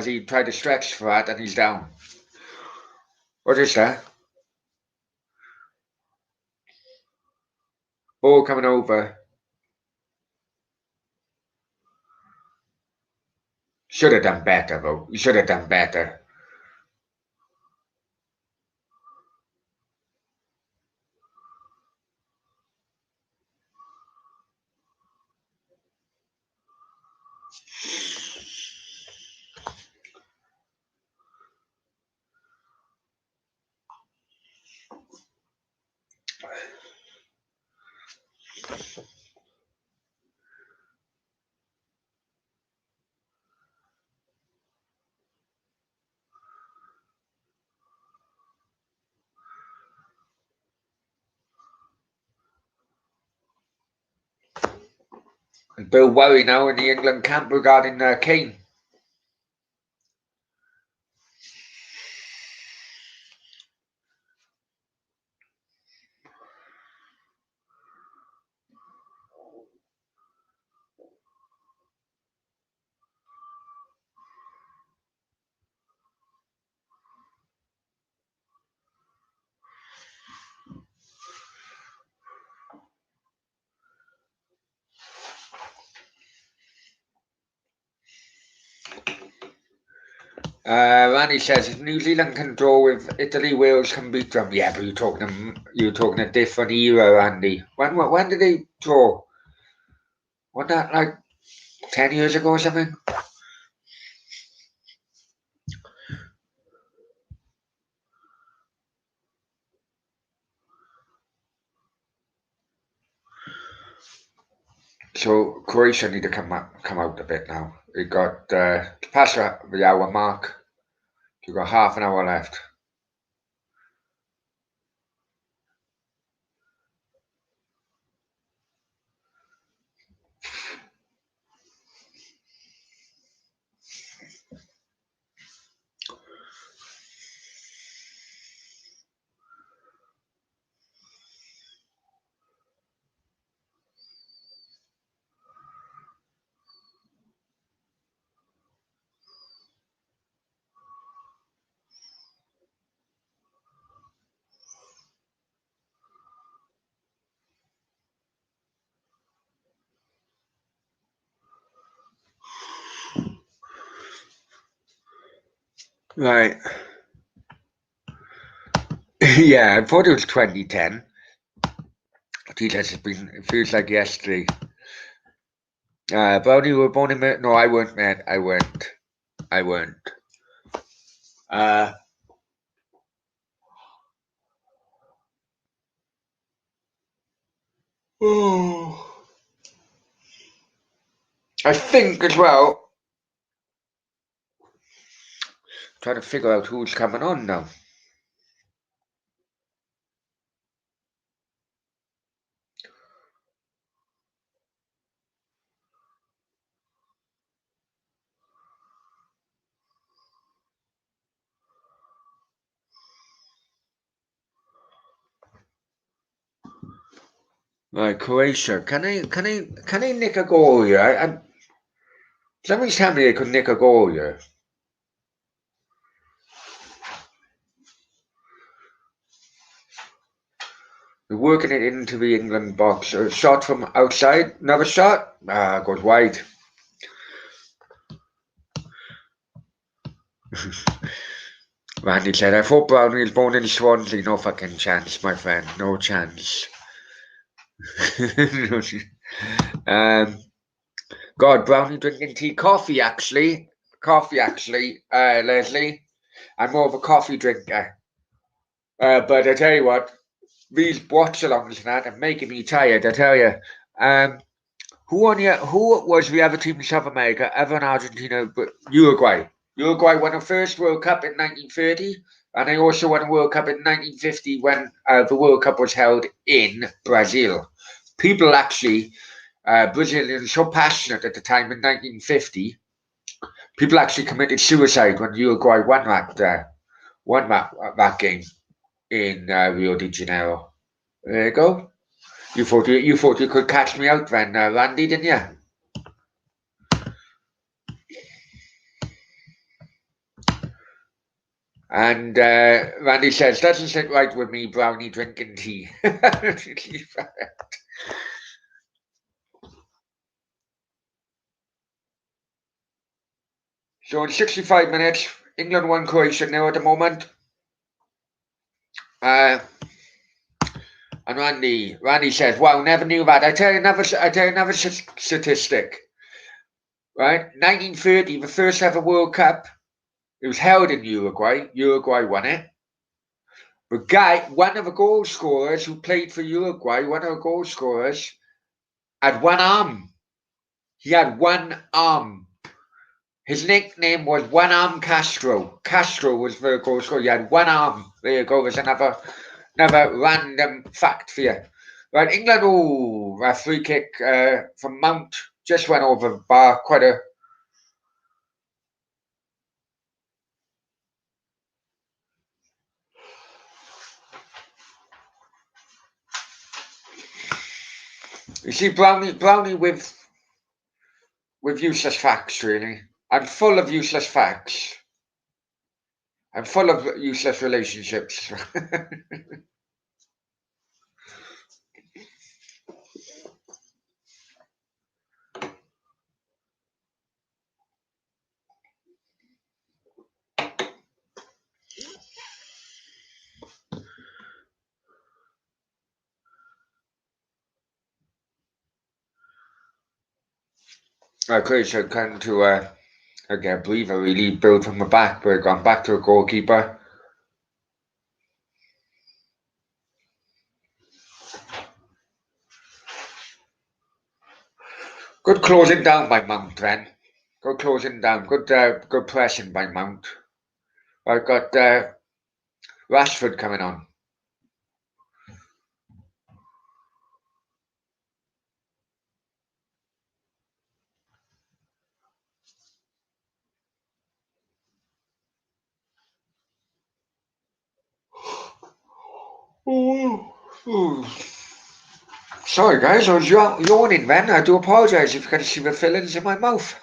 he tried to stretch for that, and he's down. What is that? Ball coming over. Should have done better, though. You should have done better. A bit of worry now in the England camp regarding Kane. Randy says if New Zealand can draw with Italy, Wales can beat them. Yeah, but you're talking a different era, Randy. When did they draw? Wasn't that like 10 years ago or something? So Croatia need to come out a bit now. We got past the hour mark. You've got half an hour left. Right. Yeah, I thought it was 2010. Jesus, it feels like yesterday. Brownie, you were born in... No, I weren't, man. I weren't. I think as well, trying to figure out who's coming on now. Right, Croatia. Can I nick a goal here? Somebody's telling me they could nick a goal here. They're working it into the England box. A shot from outside. Another shot. Goes wide. Randy said, I thought Brownie was born in Swansea. No fucking chance, my friend. No chance. God, Brownie drinking coffee actually, Leslie. I'm more of a coffee drinker. But I tell you what, these watch-alongs and that are making me tired, I tell you. Who was the other team in South America, other than Argentina, but Uruguay? Uruguay won the first World Cup in 1930, and they also won a World Cup in 1950 when the World Cup was held in Brazil. People actually, Brazilians so passionate at the time in 1950, people actually committed suicide when Uruguay won that game in Rio de Janeiro. There you go. You thought you could catch me out then, Randy, didn't you? And Randy says, doesn't sit right with me, Brownie drinking tea. So in 65 minutes, England won Croatia now at the moment. And Randy says, wow, never knew that. I tell you another statistic. Right? 1930, the first ever World Cup. It was held in Uruguay. Uruguay won it. But one of the goal scorers who played for Uruguay, had one arm. He had one arm. His nickname was One Arm Castro. Castro was the goal scorer. He had one arm. There you go. There's another random fact for you. Right, England. Oh, a free kick from Mount just went over the bar. Quite a. You see, Brownie with useless facts, really. I'm full of useless facts. I'm full of useless relationships. Croatia come to I can't believe I really built from the back, but gone back to a goalkeeper. Good closing down by Mount then. Good closing down. Good pressing by Mount. I've got Rashford coming on. Sorry guys, I was yawning then. I do apologise if you can see the fillings in my mouth.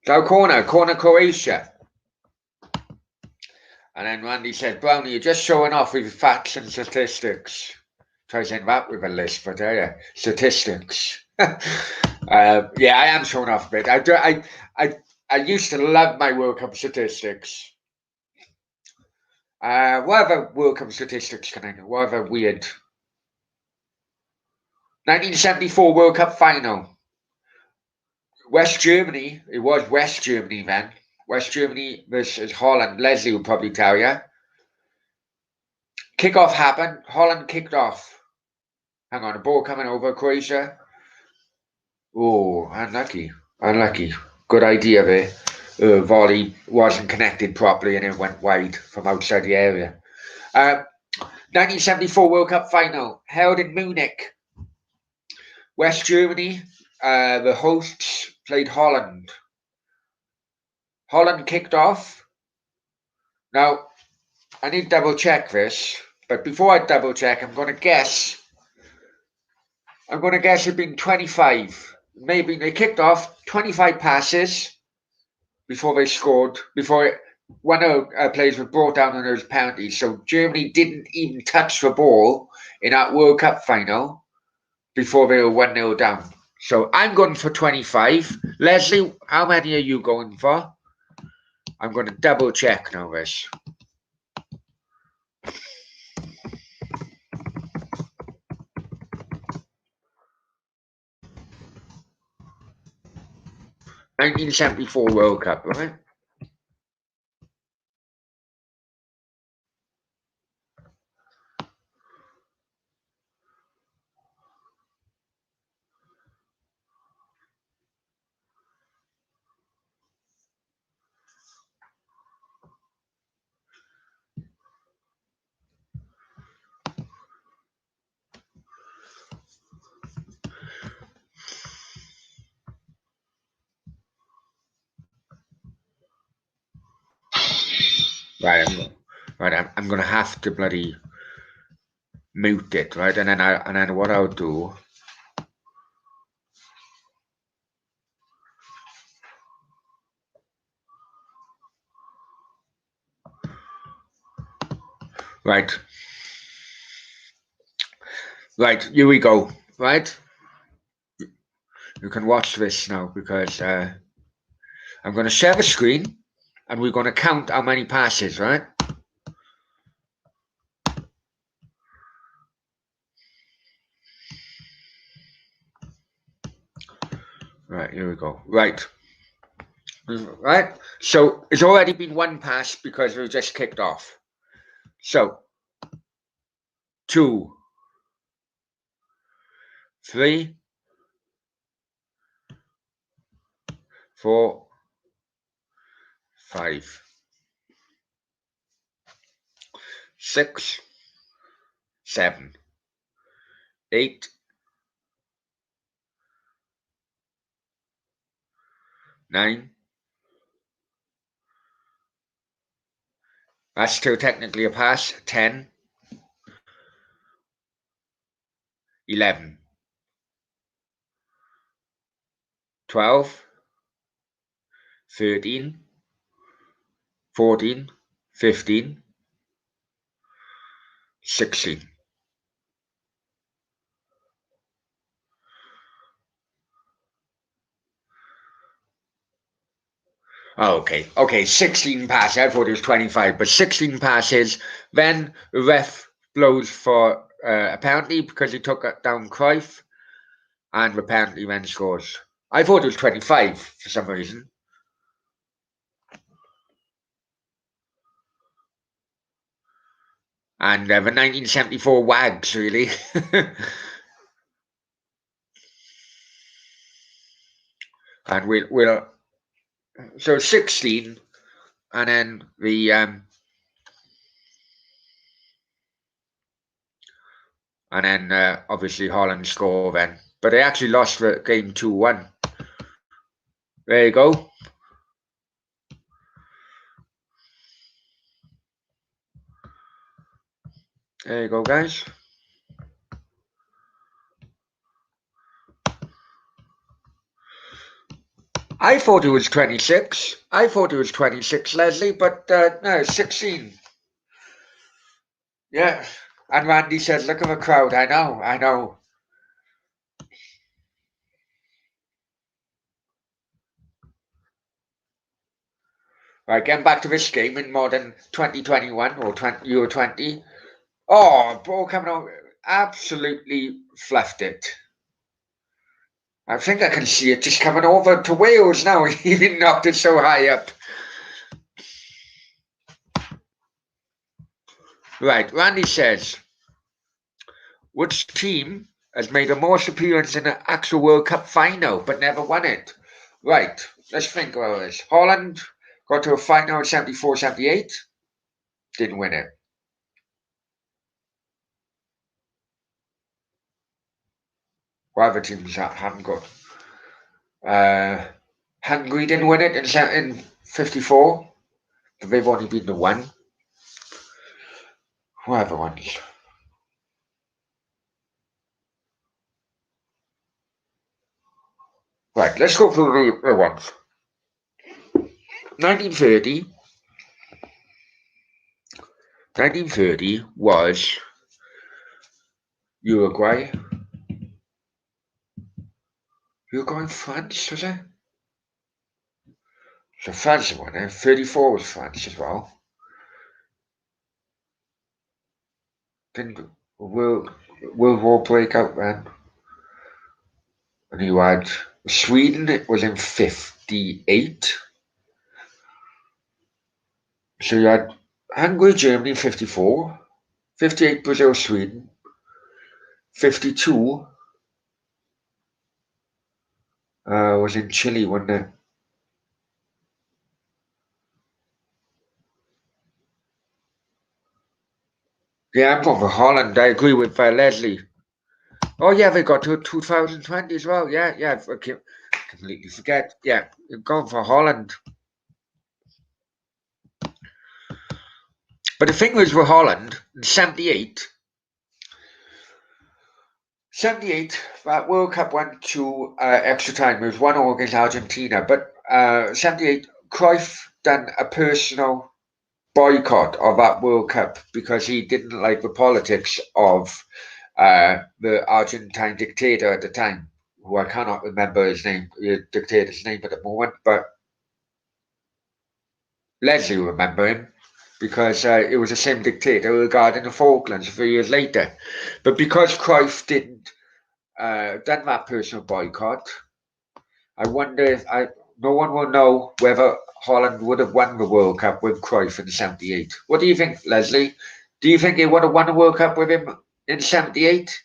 So corner Croatia. And then Randy said, Brownie, you're just showing off with facts and statistics. Try saying that with a list, but statistics. Yeah, I am showing off a bit. I used to love my World Cup statistics. What other World Cup statistics can I know? What other weird? 1974 World Cup final. West Germany. It was West Germany then. West Germany versus Holland. Leslie will probably tell you. Kickoff happened. Holland kicked off. Hang on, the ball coming over Croatia. Oh, unlucky. Good idea there. Volley wasn't connected properly and it went wide from outside the area. 1974 World Cup final held in Munich. West Germany, the hosts, played Holland. Holland kicked off. Now, I need to double check this, but before I double check, I'm going to guess it'd been 25. Maybe they kicked off 25 passes before they scored, before one of the players was brought down on those penalties. So Germany didn't even touch the ball in that World Cup final before they were 1-0 down. So I'm going for 25. Leslie, how many are you going for? I'm going to double check now this. 1974 World Cup, right? I'm gonna have to bloody mute it, right? And then what I'll do. Right. Right, here we go. Right? You can watch this now because I'm going to share the screen and we're going to count how many passes, right? Right, here we go. Right. Right? So it's already been one pass because we just kicked off. So 2, 3, 4, 5, 6, 7, 8, 9. That's still technically a pass. 10, 11, 12, 13, 14, 15, 16. Oh, okay, 16 passes. I thought it was 25, but 16 passes. Then the ref blows for a penalty because he took down Cruyff, and the penalty then scores. I thought it was 25 for some reason. And the 1974 Wags, really. And we'll so 16, and then the obviously Holland score then, but they actually lost the game 2-1. There you go. There you go, guys. I thought it was 26. I thought it was 26, Leslie, but no, 16. Yeah. And Randy said, look at the crowd. I know. Right, getting back to this game in modern 2021 or Euro 20. Oh, ball coming on. Absolutely fluffed it. I think I can see it just coming over to Wales now. He knocked it so high up. Right, Randy says, which team has made a most appearance in an actual World Cup final but never won it? Right, let's think about this. Holland got to a final in 74, 78, didn't win it. What other teams haven't got? Hungary didn't win it in 54, but they've only been the one. What other ones? Right, let's go through the ones. 1930. 1930 was Uruguay. Uruguay and France, was it? So France won it. 34 was France as well. Didn't World War break out then? And you had Sweden, it was in 5th. 58. So you had Hungary, Germany, 54. 58, Brazil, Sweden. 52 was in Chile, wasn't it? Yeah, I'm going for Holland. I agree with Leslie. Oh, yeah, they got to 2020 as well. Yeah, yeah. Okay. Completely forget. Yeah, you're going for Holland. But the thing was with Holland, in 78, that World Cup went to extra time. It was 1-0 against Argentina. But 78, Cruyff done a personal boycott of that World Cup because he didn't like the politics of the Argentine dictator at the time, who I cannot remember his name, the dictator's name at the moment, but Leslie will remember him because it was the same dictator regarding the Falklands a few years later. But because Cruyff didn't done that personal boycott, I wonder if no one will know whether Holland would have won the World Cup with Cruyff in '78. What do you think, Leslie? Do you think he would have won the World Cup with him in '78?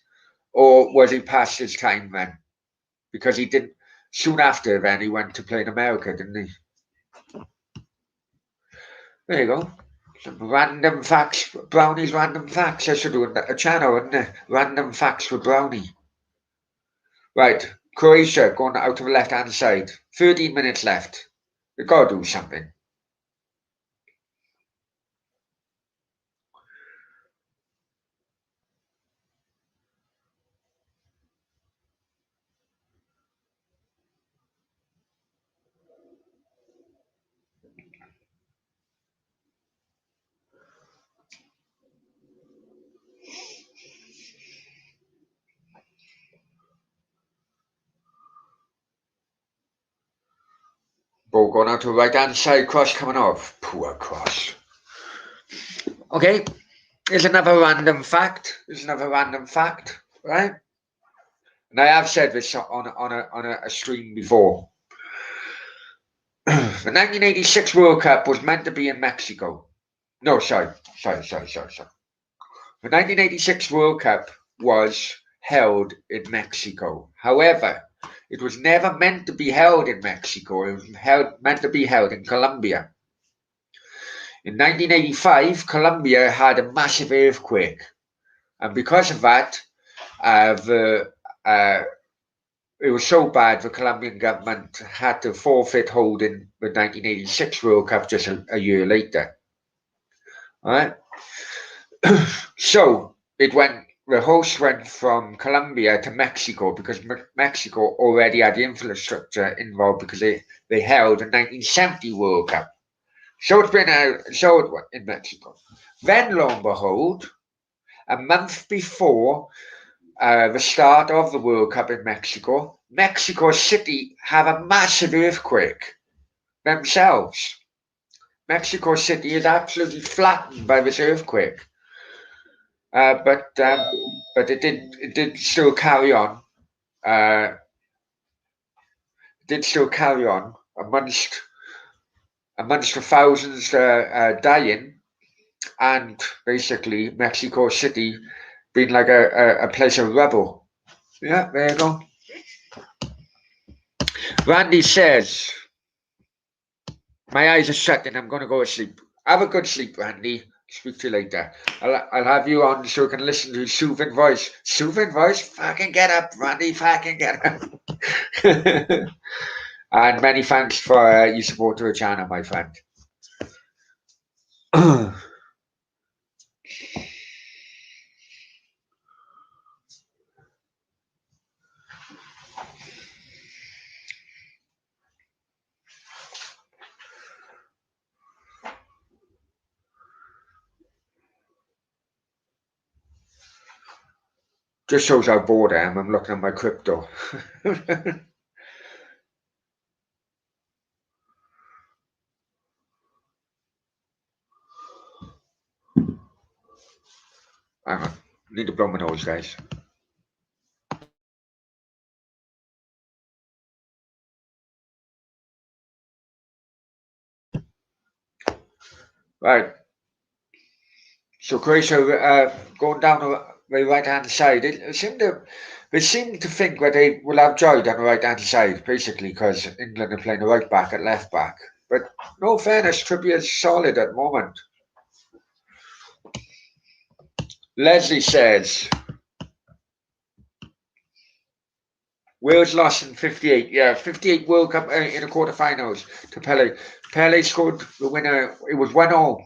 Or was he past his time then? Because he didn't. Soon after then, he went to play in America, didn't he? There you go. Some random facts, Brownie's random facts. I should do a channel, wouldn't it? Random facts with Brownie. Right, Croatia going out to the left-hand side. 13 minutes left. We've got to do something. Ball going out to the right-hand side. Cross coming off. Poor cross. Okay, here's another random fact. Right? And I have said this on a stream before. The 1986 World Cup was meant to be in Mexico. No, sorry. The 1986 World Cup was held in Mexico. However, it was never meant to be held in Mexico. It was meant to be held in Colombia. In 1985, Colombia had a massive earthquake. And because of that, it was so bad the Colombian government had to forfeit holding the 1986 World Cup just a year later. All right. So the host went from Colombia to Mexico because Mexico already had the infrastructure involved because they held the 1970 World Cup. So it's been in Mexico. Then, lo and behold, a month before the start of the World Cup in Mexico, Mexico City have a massive earthquake themselves. Mexico City is absolutely flattened by this earthquake. But it did still carry on. It did still carry on amongst the thousands dying, and basically Mexico City being like a place of rubble. Yeah, there you go. Randy says, "My eyes are shut and I'm going to go to sleep." Have a good sleep, Randy. Speak to you later. I'll have you on so you can listen to soothing voice. Soothing voice? Fucking get up, Randy. Fucking get up. And many thanks for your support to the channel, my friend. Just shows how bored I am. I'm looking at my crypto. Hang on. Need to blow my nose, guys. Right. So Croatia going down the right hand side. They seem to think that they will have Joy down the right hand side, basically, because England are playing the right back at left back. But no fairness, Trippier's solid at the moment. Leslie says Wales lost in 58. Yeah, 58 World Cup in the quarterfinals to Pele. Pele scored the winner. It was 1-0.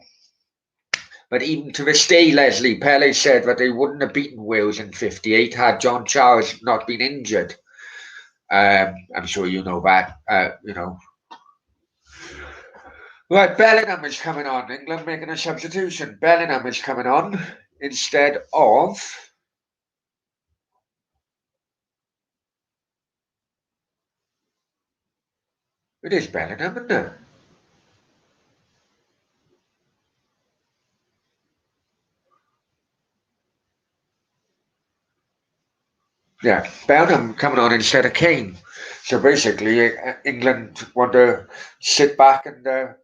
But even to this day, Leslie, Pele said that they wouldn't have beaten Wales in 58 had John Charles not been injured. I'm sure you know that, you know. Right, Bellingham is coming on. England making a substitution. Bellingham is coming on instead of... It is Bellingham, isn't it? Yeah, Bellingham coming on instead of Kane. So basically, England want to sit back and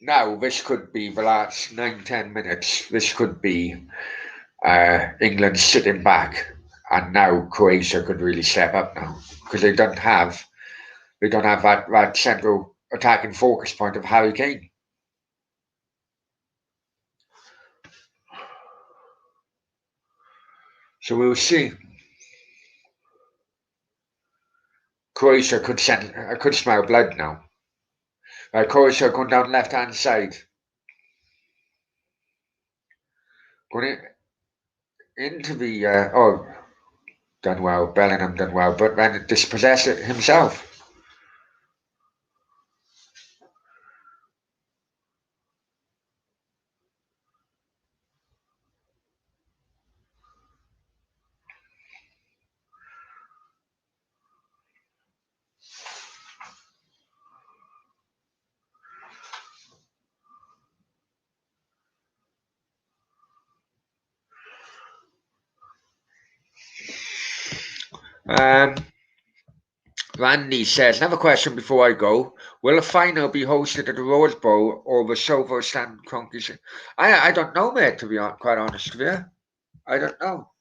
now this could be the last 9-10 minutes. This could be England sitting back, and now Croatia could really step up now because they don't have that central attacking focus point of Harry Kane. So we'll see. Croatia could smell blood now. Croatia going down left hand side. Going into the done well. Bellingham done well, but then dispossessed it himself. Randy says, another question before I go. Will the final be hosted at the Rose Bowl or the Sovo Stand Cronkies? I don't know, mate, to be quite honest with you. I don't know.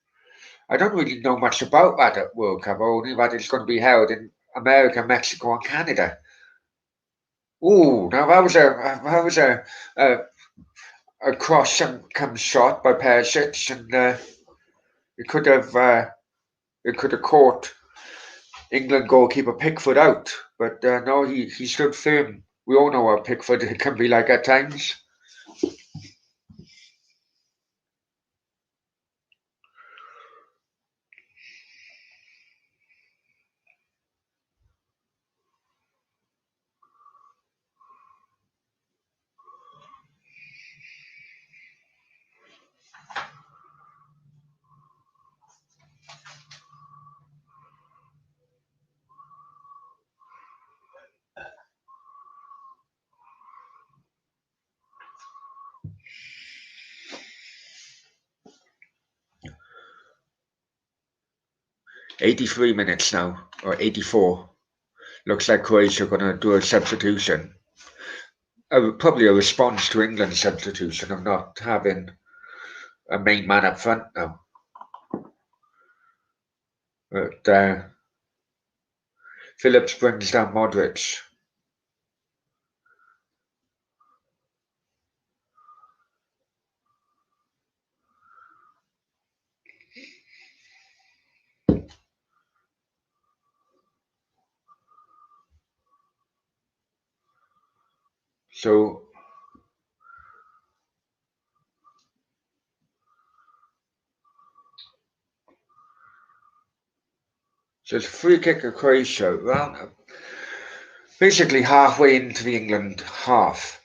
I don't really know much about that at World Cup, only that it's going to be held in America, Mexico, and Canada. Oh, now a, a cross and come shot by Perisic, and it could have caught England goalkeeper Pickford out, but no, he stood firm. We all know what Pickford can be like at times. '83 minutes now, or 84. Looks like Croatia are going to do a substitution. Probably a response to England's substitution of not having a main man up front now. But Phillips brings down Modric. So it's a free kick of Croatia, around basically halfway into the England half.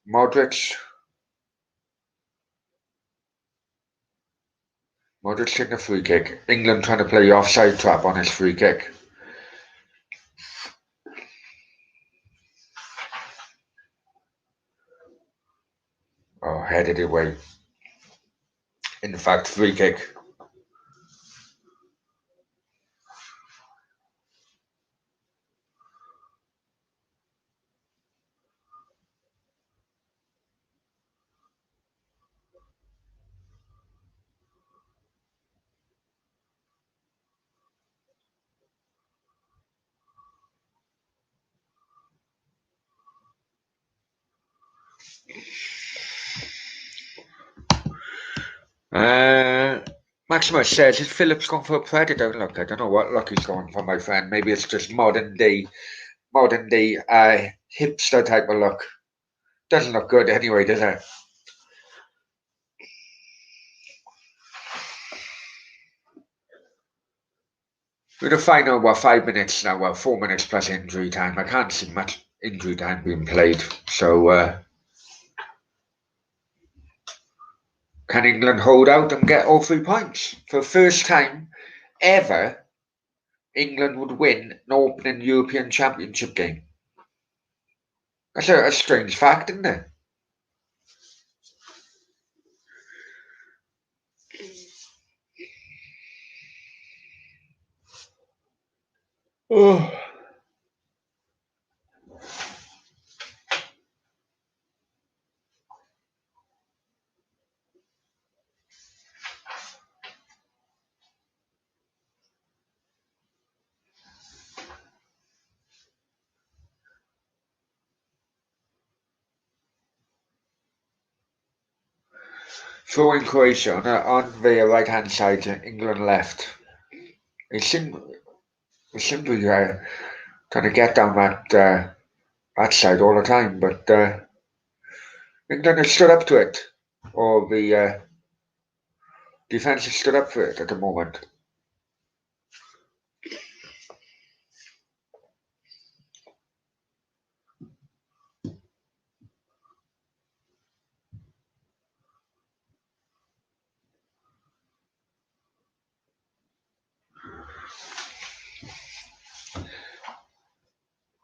Modric taking a free kick. England trying to play the offside trap on his free kick. Oh, headed away. In fact, free kick. Maximus says, is Phillips going for a Predator look? I don't know what look he's going for, my friend. Maybe it's just modern day hipster type of look. Doesn't look good anyway, does it? We're the final, 5 minutes now, 4 minutes plus injury time. I can't see much injury time being played. So, can England hold out and get all 3 points? For the first time ever, England would win an opening European Championship game. That's a strange fact, isn't it? Oh. Throwing Croatia on the right-hand side, England left. They seem to be trying to get down that side all the time, but England has stood up to it, or the defence has stood up for it at the moment.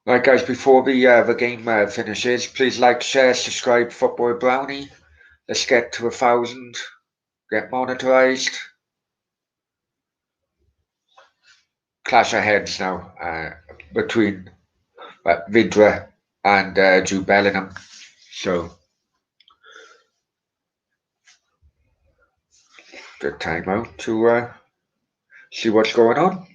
Right, guys, before the game finishes, please like, share, subscribe, Football Brownie. Let's get to 1,000, get monetized. Clash of heads now between Vidra and Jude Bellingham. So, good time out to see what's going on.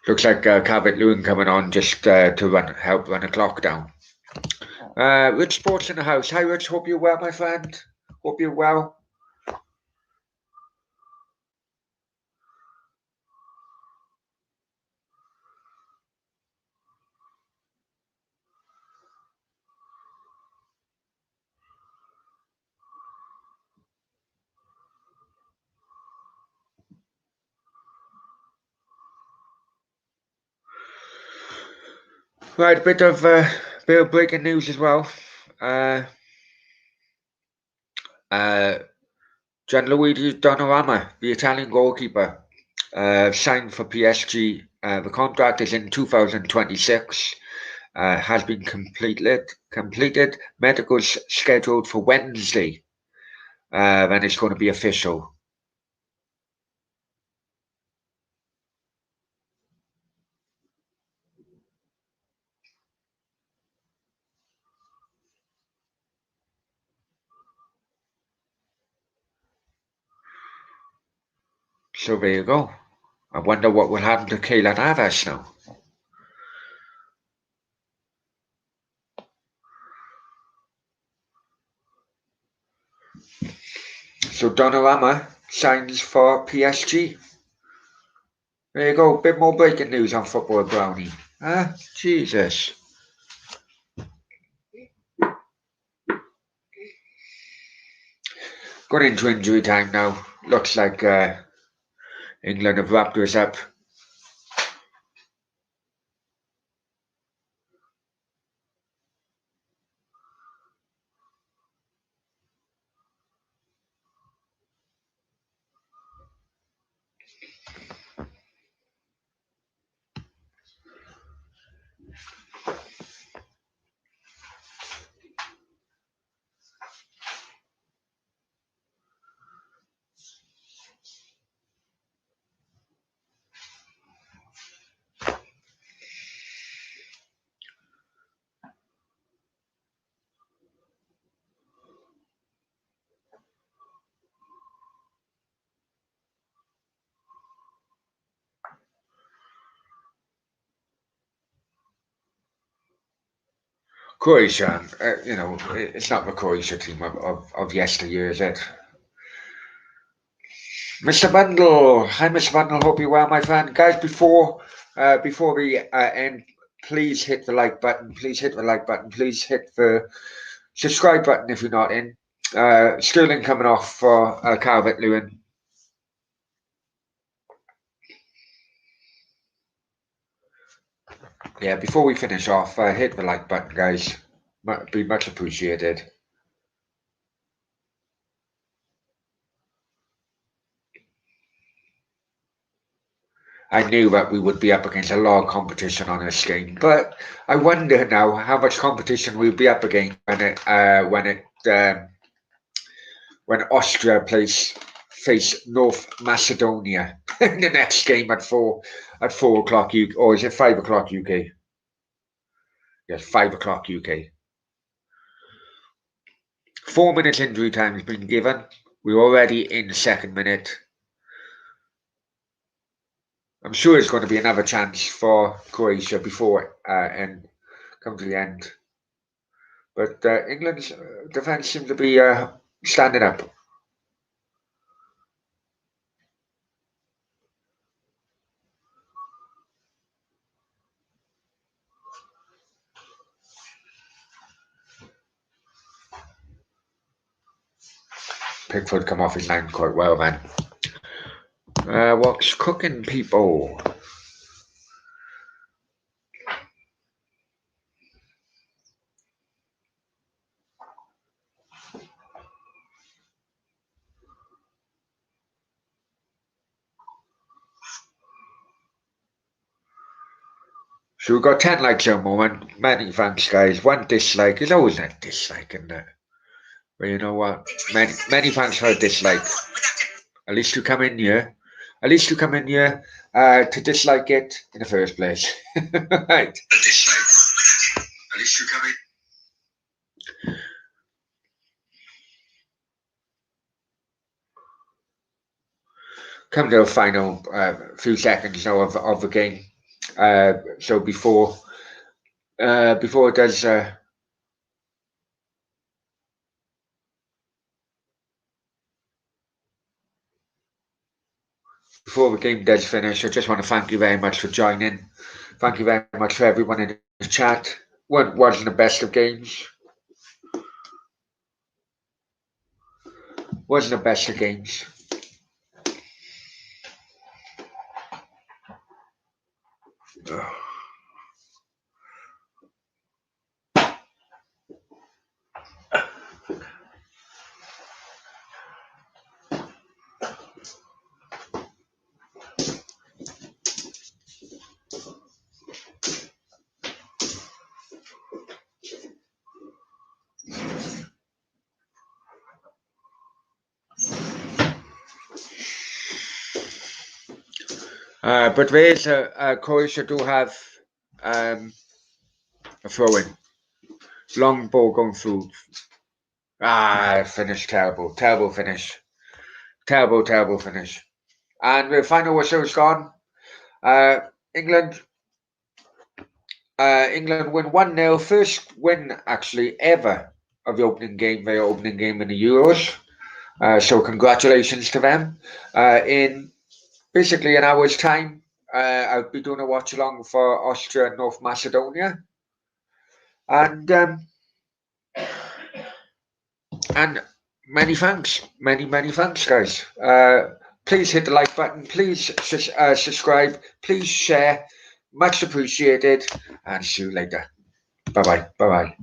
Looks like Calvert-Lewin coming on just to help run the clock down. Rich Sports in the house. Hi, Rich. Hope you're well, my friend. Hope you're well. Right, a bit of breaking news as well. Gianluigi Donnarumma, the Italian goalkeeper, signed for PSG. The contract is in 2026. Has been completed. Medicals scheduled for Wednesday. Then it's going to be official. So there you go. I wonder what will happen to Keylor Navas now. So Donnarumma signs for PSG. There you go. Bit more breaking news on Football Brownie. Jesus. Got into injury time now. Looks like England have wrapped us up. Croatia, you know, it's not the Croatia team of yesteryear, is it? Mr. Bundle, hi Mr. Bundle, hope you're well, my friend. Guys, before we end, please hit the like button. Please hit the like button. Please hit the subscribe button if you're not in. Sterling coming off for Calvert-Lewin. Yeah, before we finish off, hit the like button, guys. Be much appreciated. I knew that we would be up against a lot of competition on this game, but I wonder now how much competition we'll be up against when Austria face North Macedonia in the next game at 4 o'clock UK, or is it 5 o'clock UK? Yes, 5 o'clock UK. 4 minutes injury time has been given. We're already in the second minute. I'm sure there's going to be another chance for Croatia before and come to the end. But England's defence seems to be standing up. Pickford come off his line quite well, man. What's cooking, people? So we've got 10 likes at the moment. Many thanks, guys. One dislike is always a dislike, isn't it? But you know what? Many thanks for a dislike. At least you come in here. At least you come in here to dislike it in the first place. Right. A dislike. At least you come in. Come to the final few seconds now of the game. So before it does before the game does finish, I just want to thank you very much for joining. Thank you very much for everyone in the chat. Wasn't the best of games. Wasn't the best of games. But there is Croatia do have a throw-in. Long ball going through. Finish terrible. Terrible finish. Terrible finish. And the final whistle's gone. England win 1-0. First win, actually, ever of the opening game, their opening game in the Euros. So congratulations to them. In basically an hour's time, I'll be doing a watch-along for Austria and North Macedonia. And many thanks, many thanks, guys. Please hit the like button. Please subscribe. Please share. Much appreciated. And see you later. Bye bye.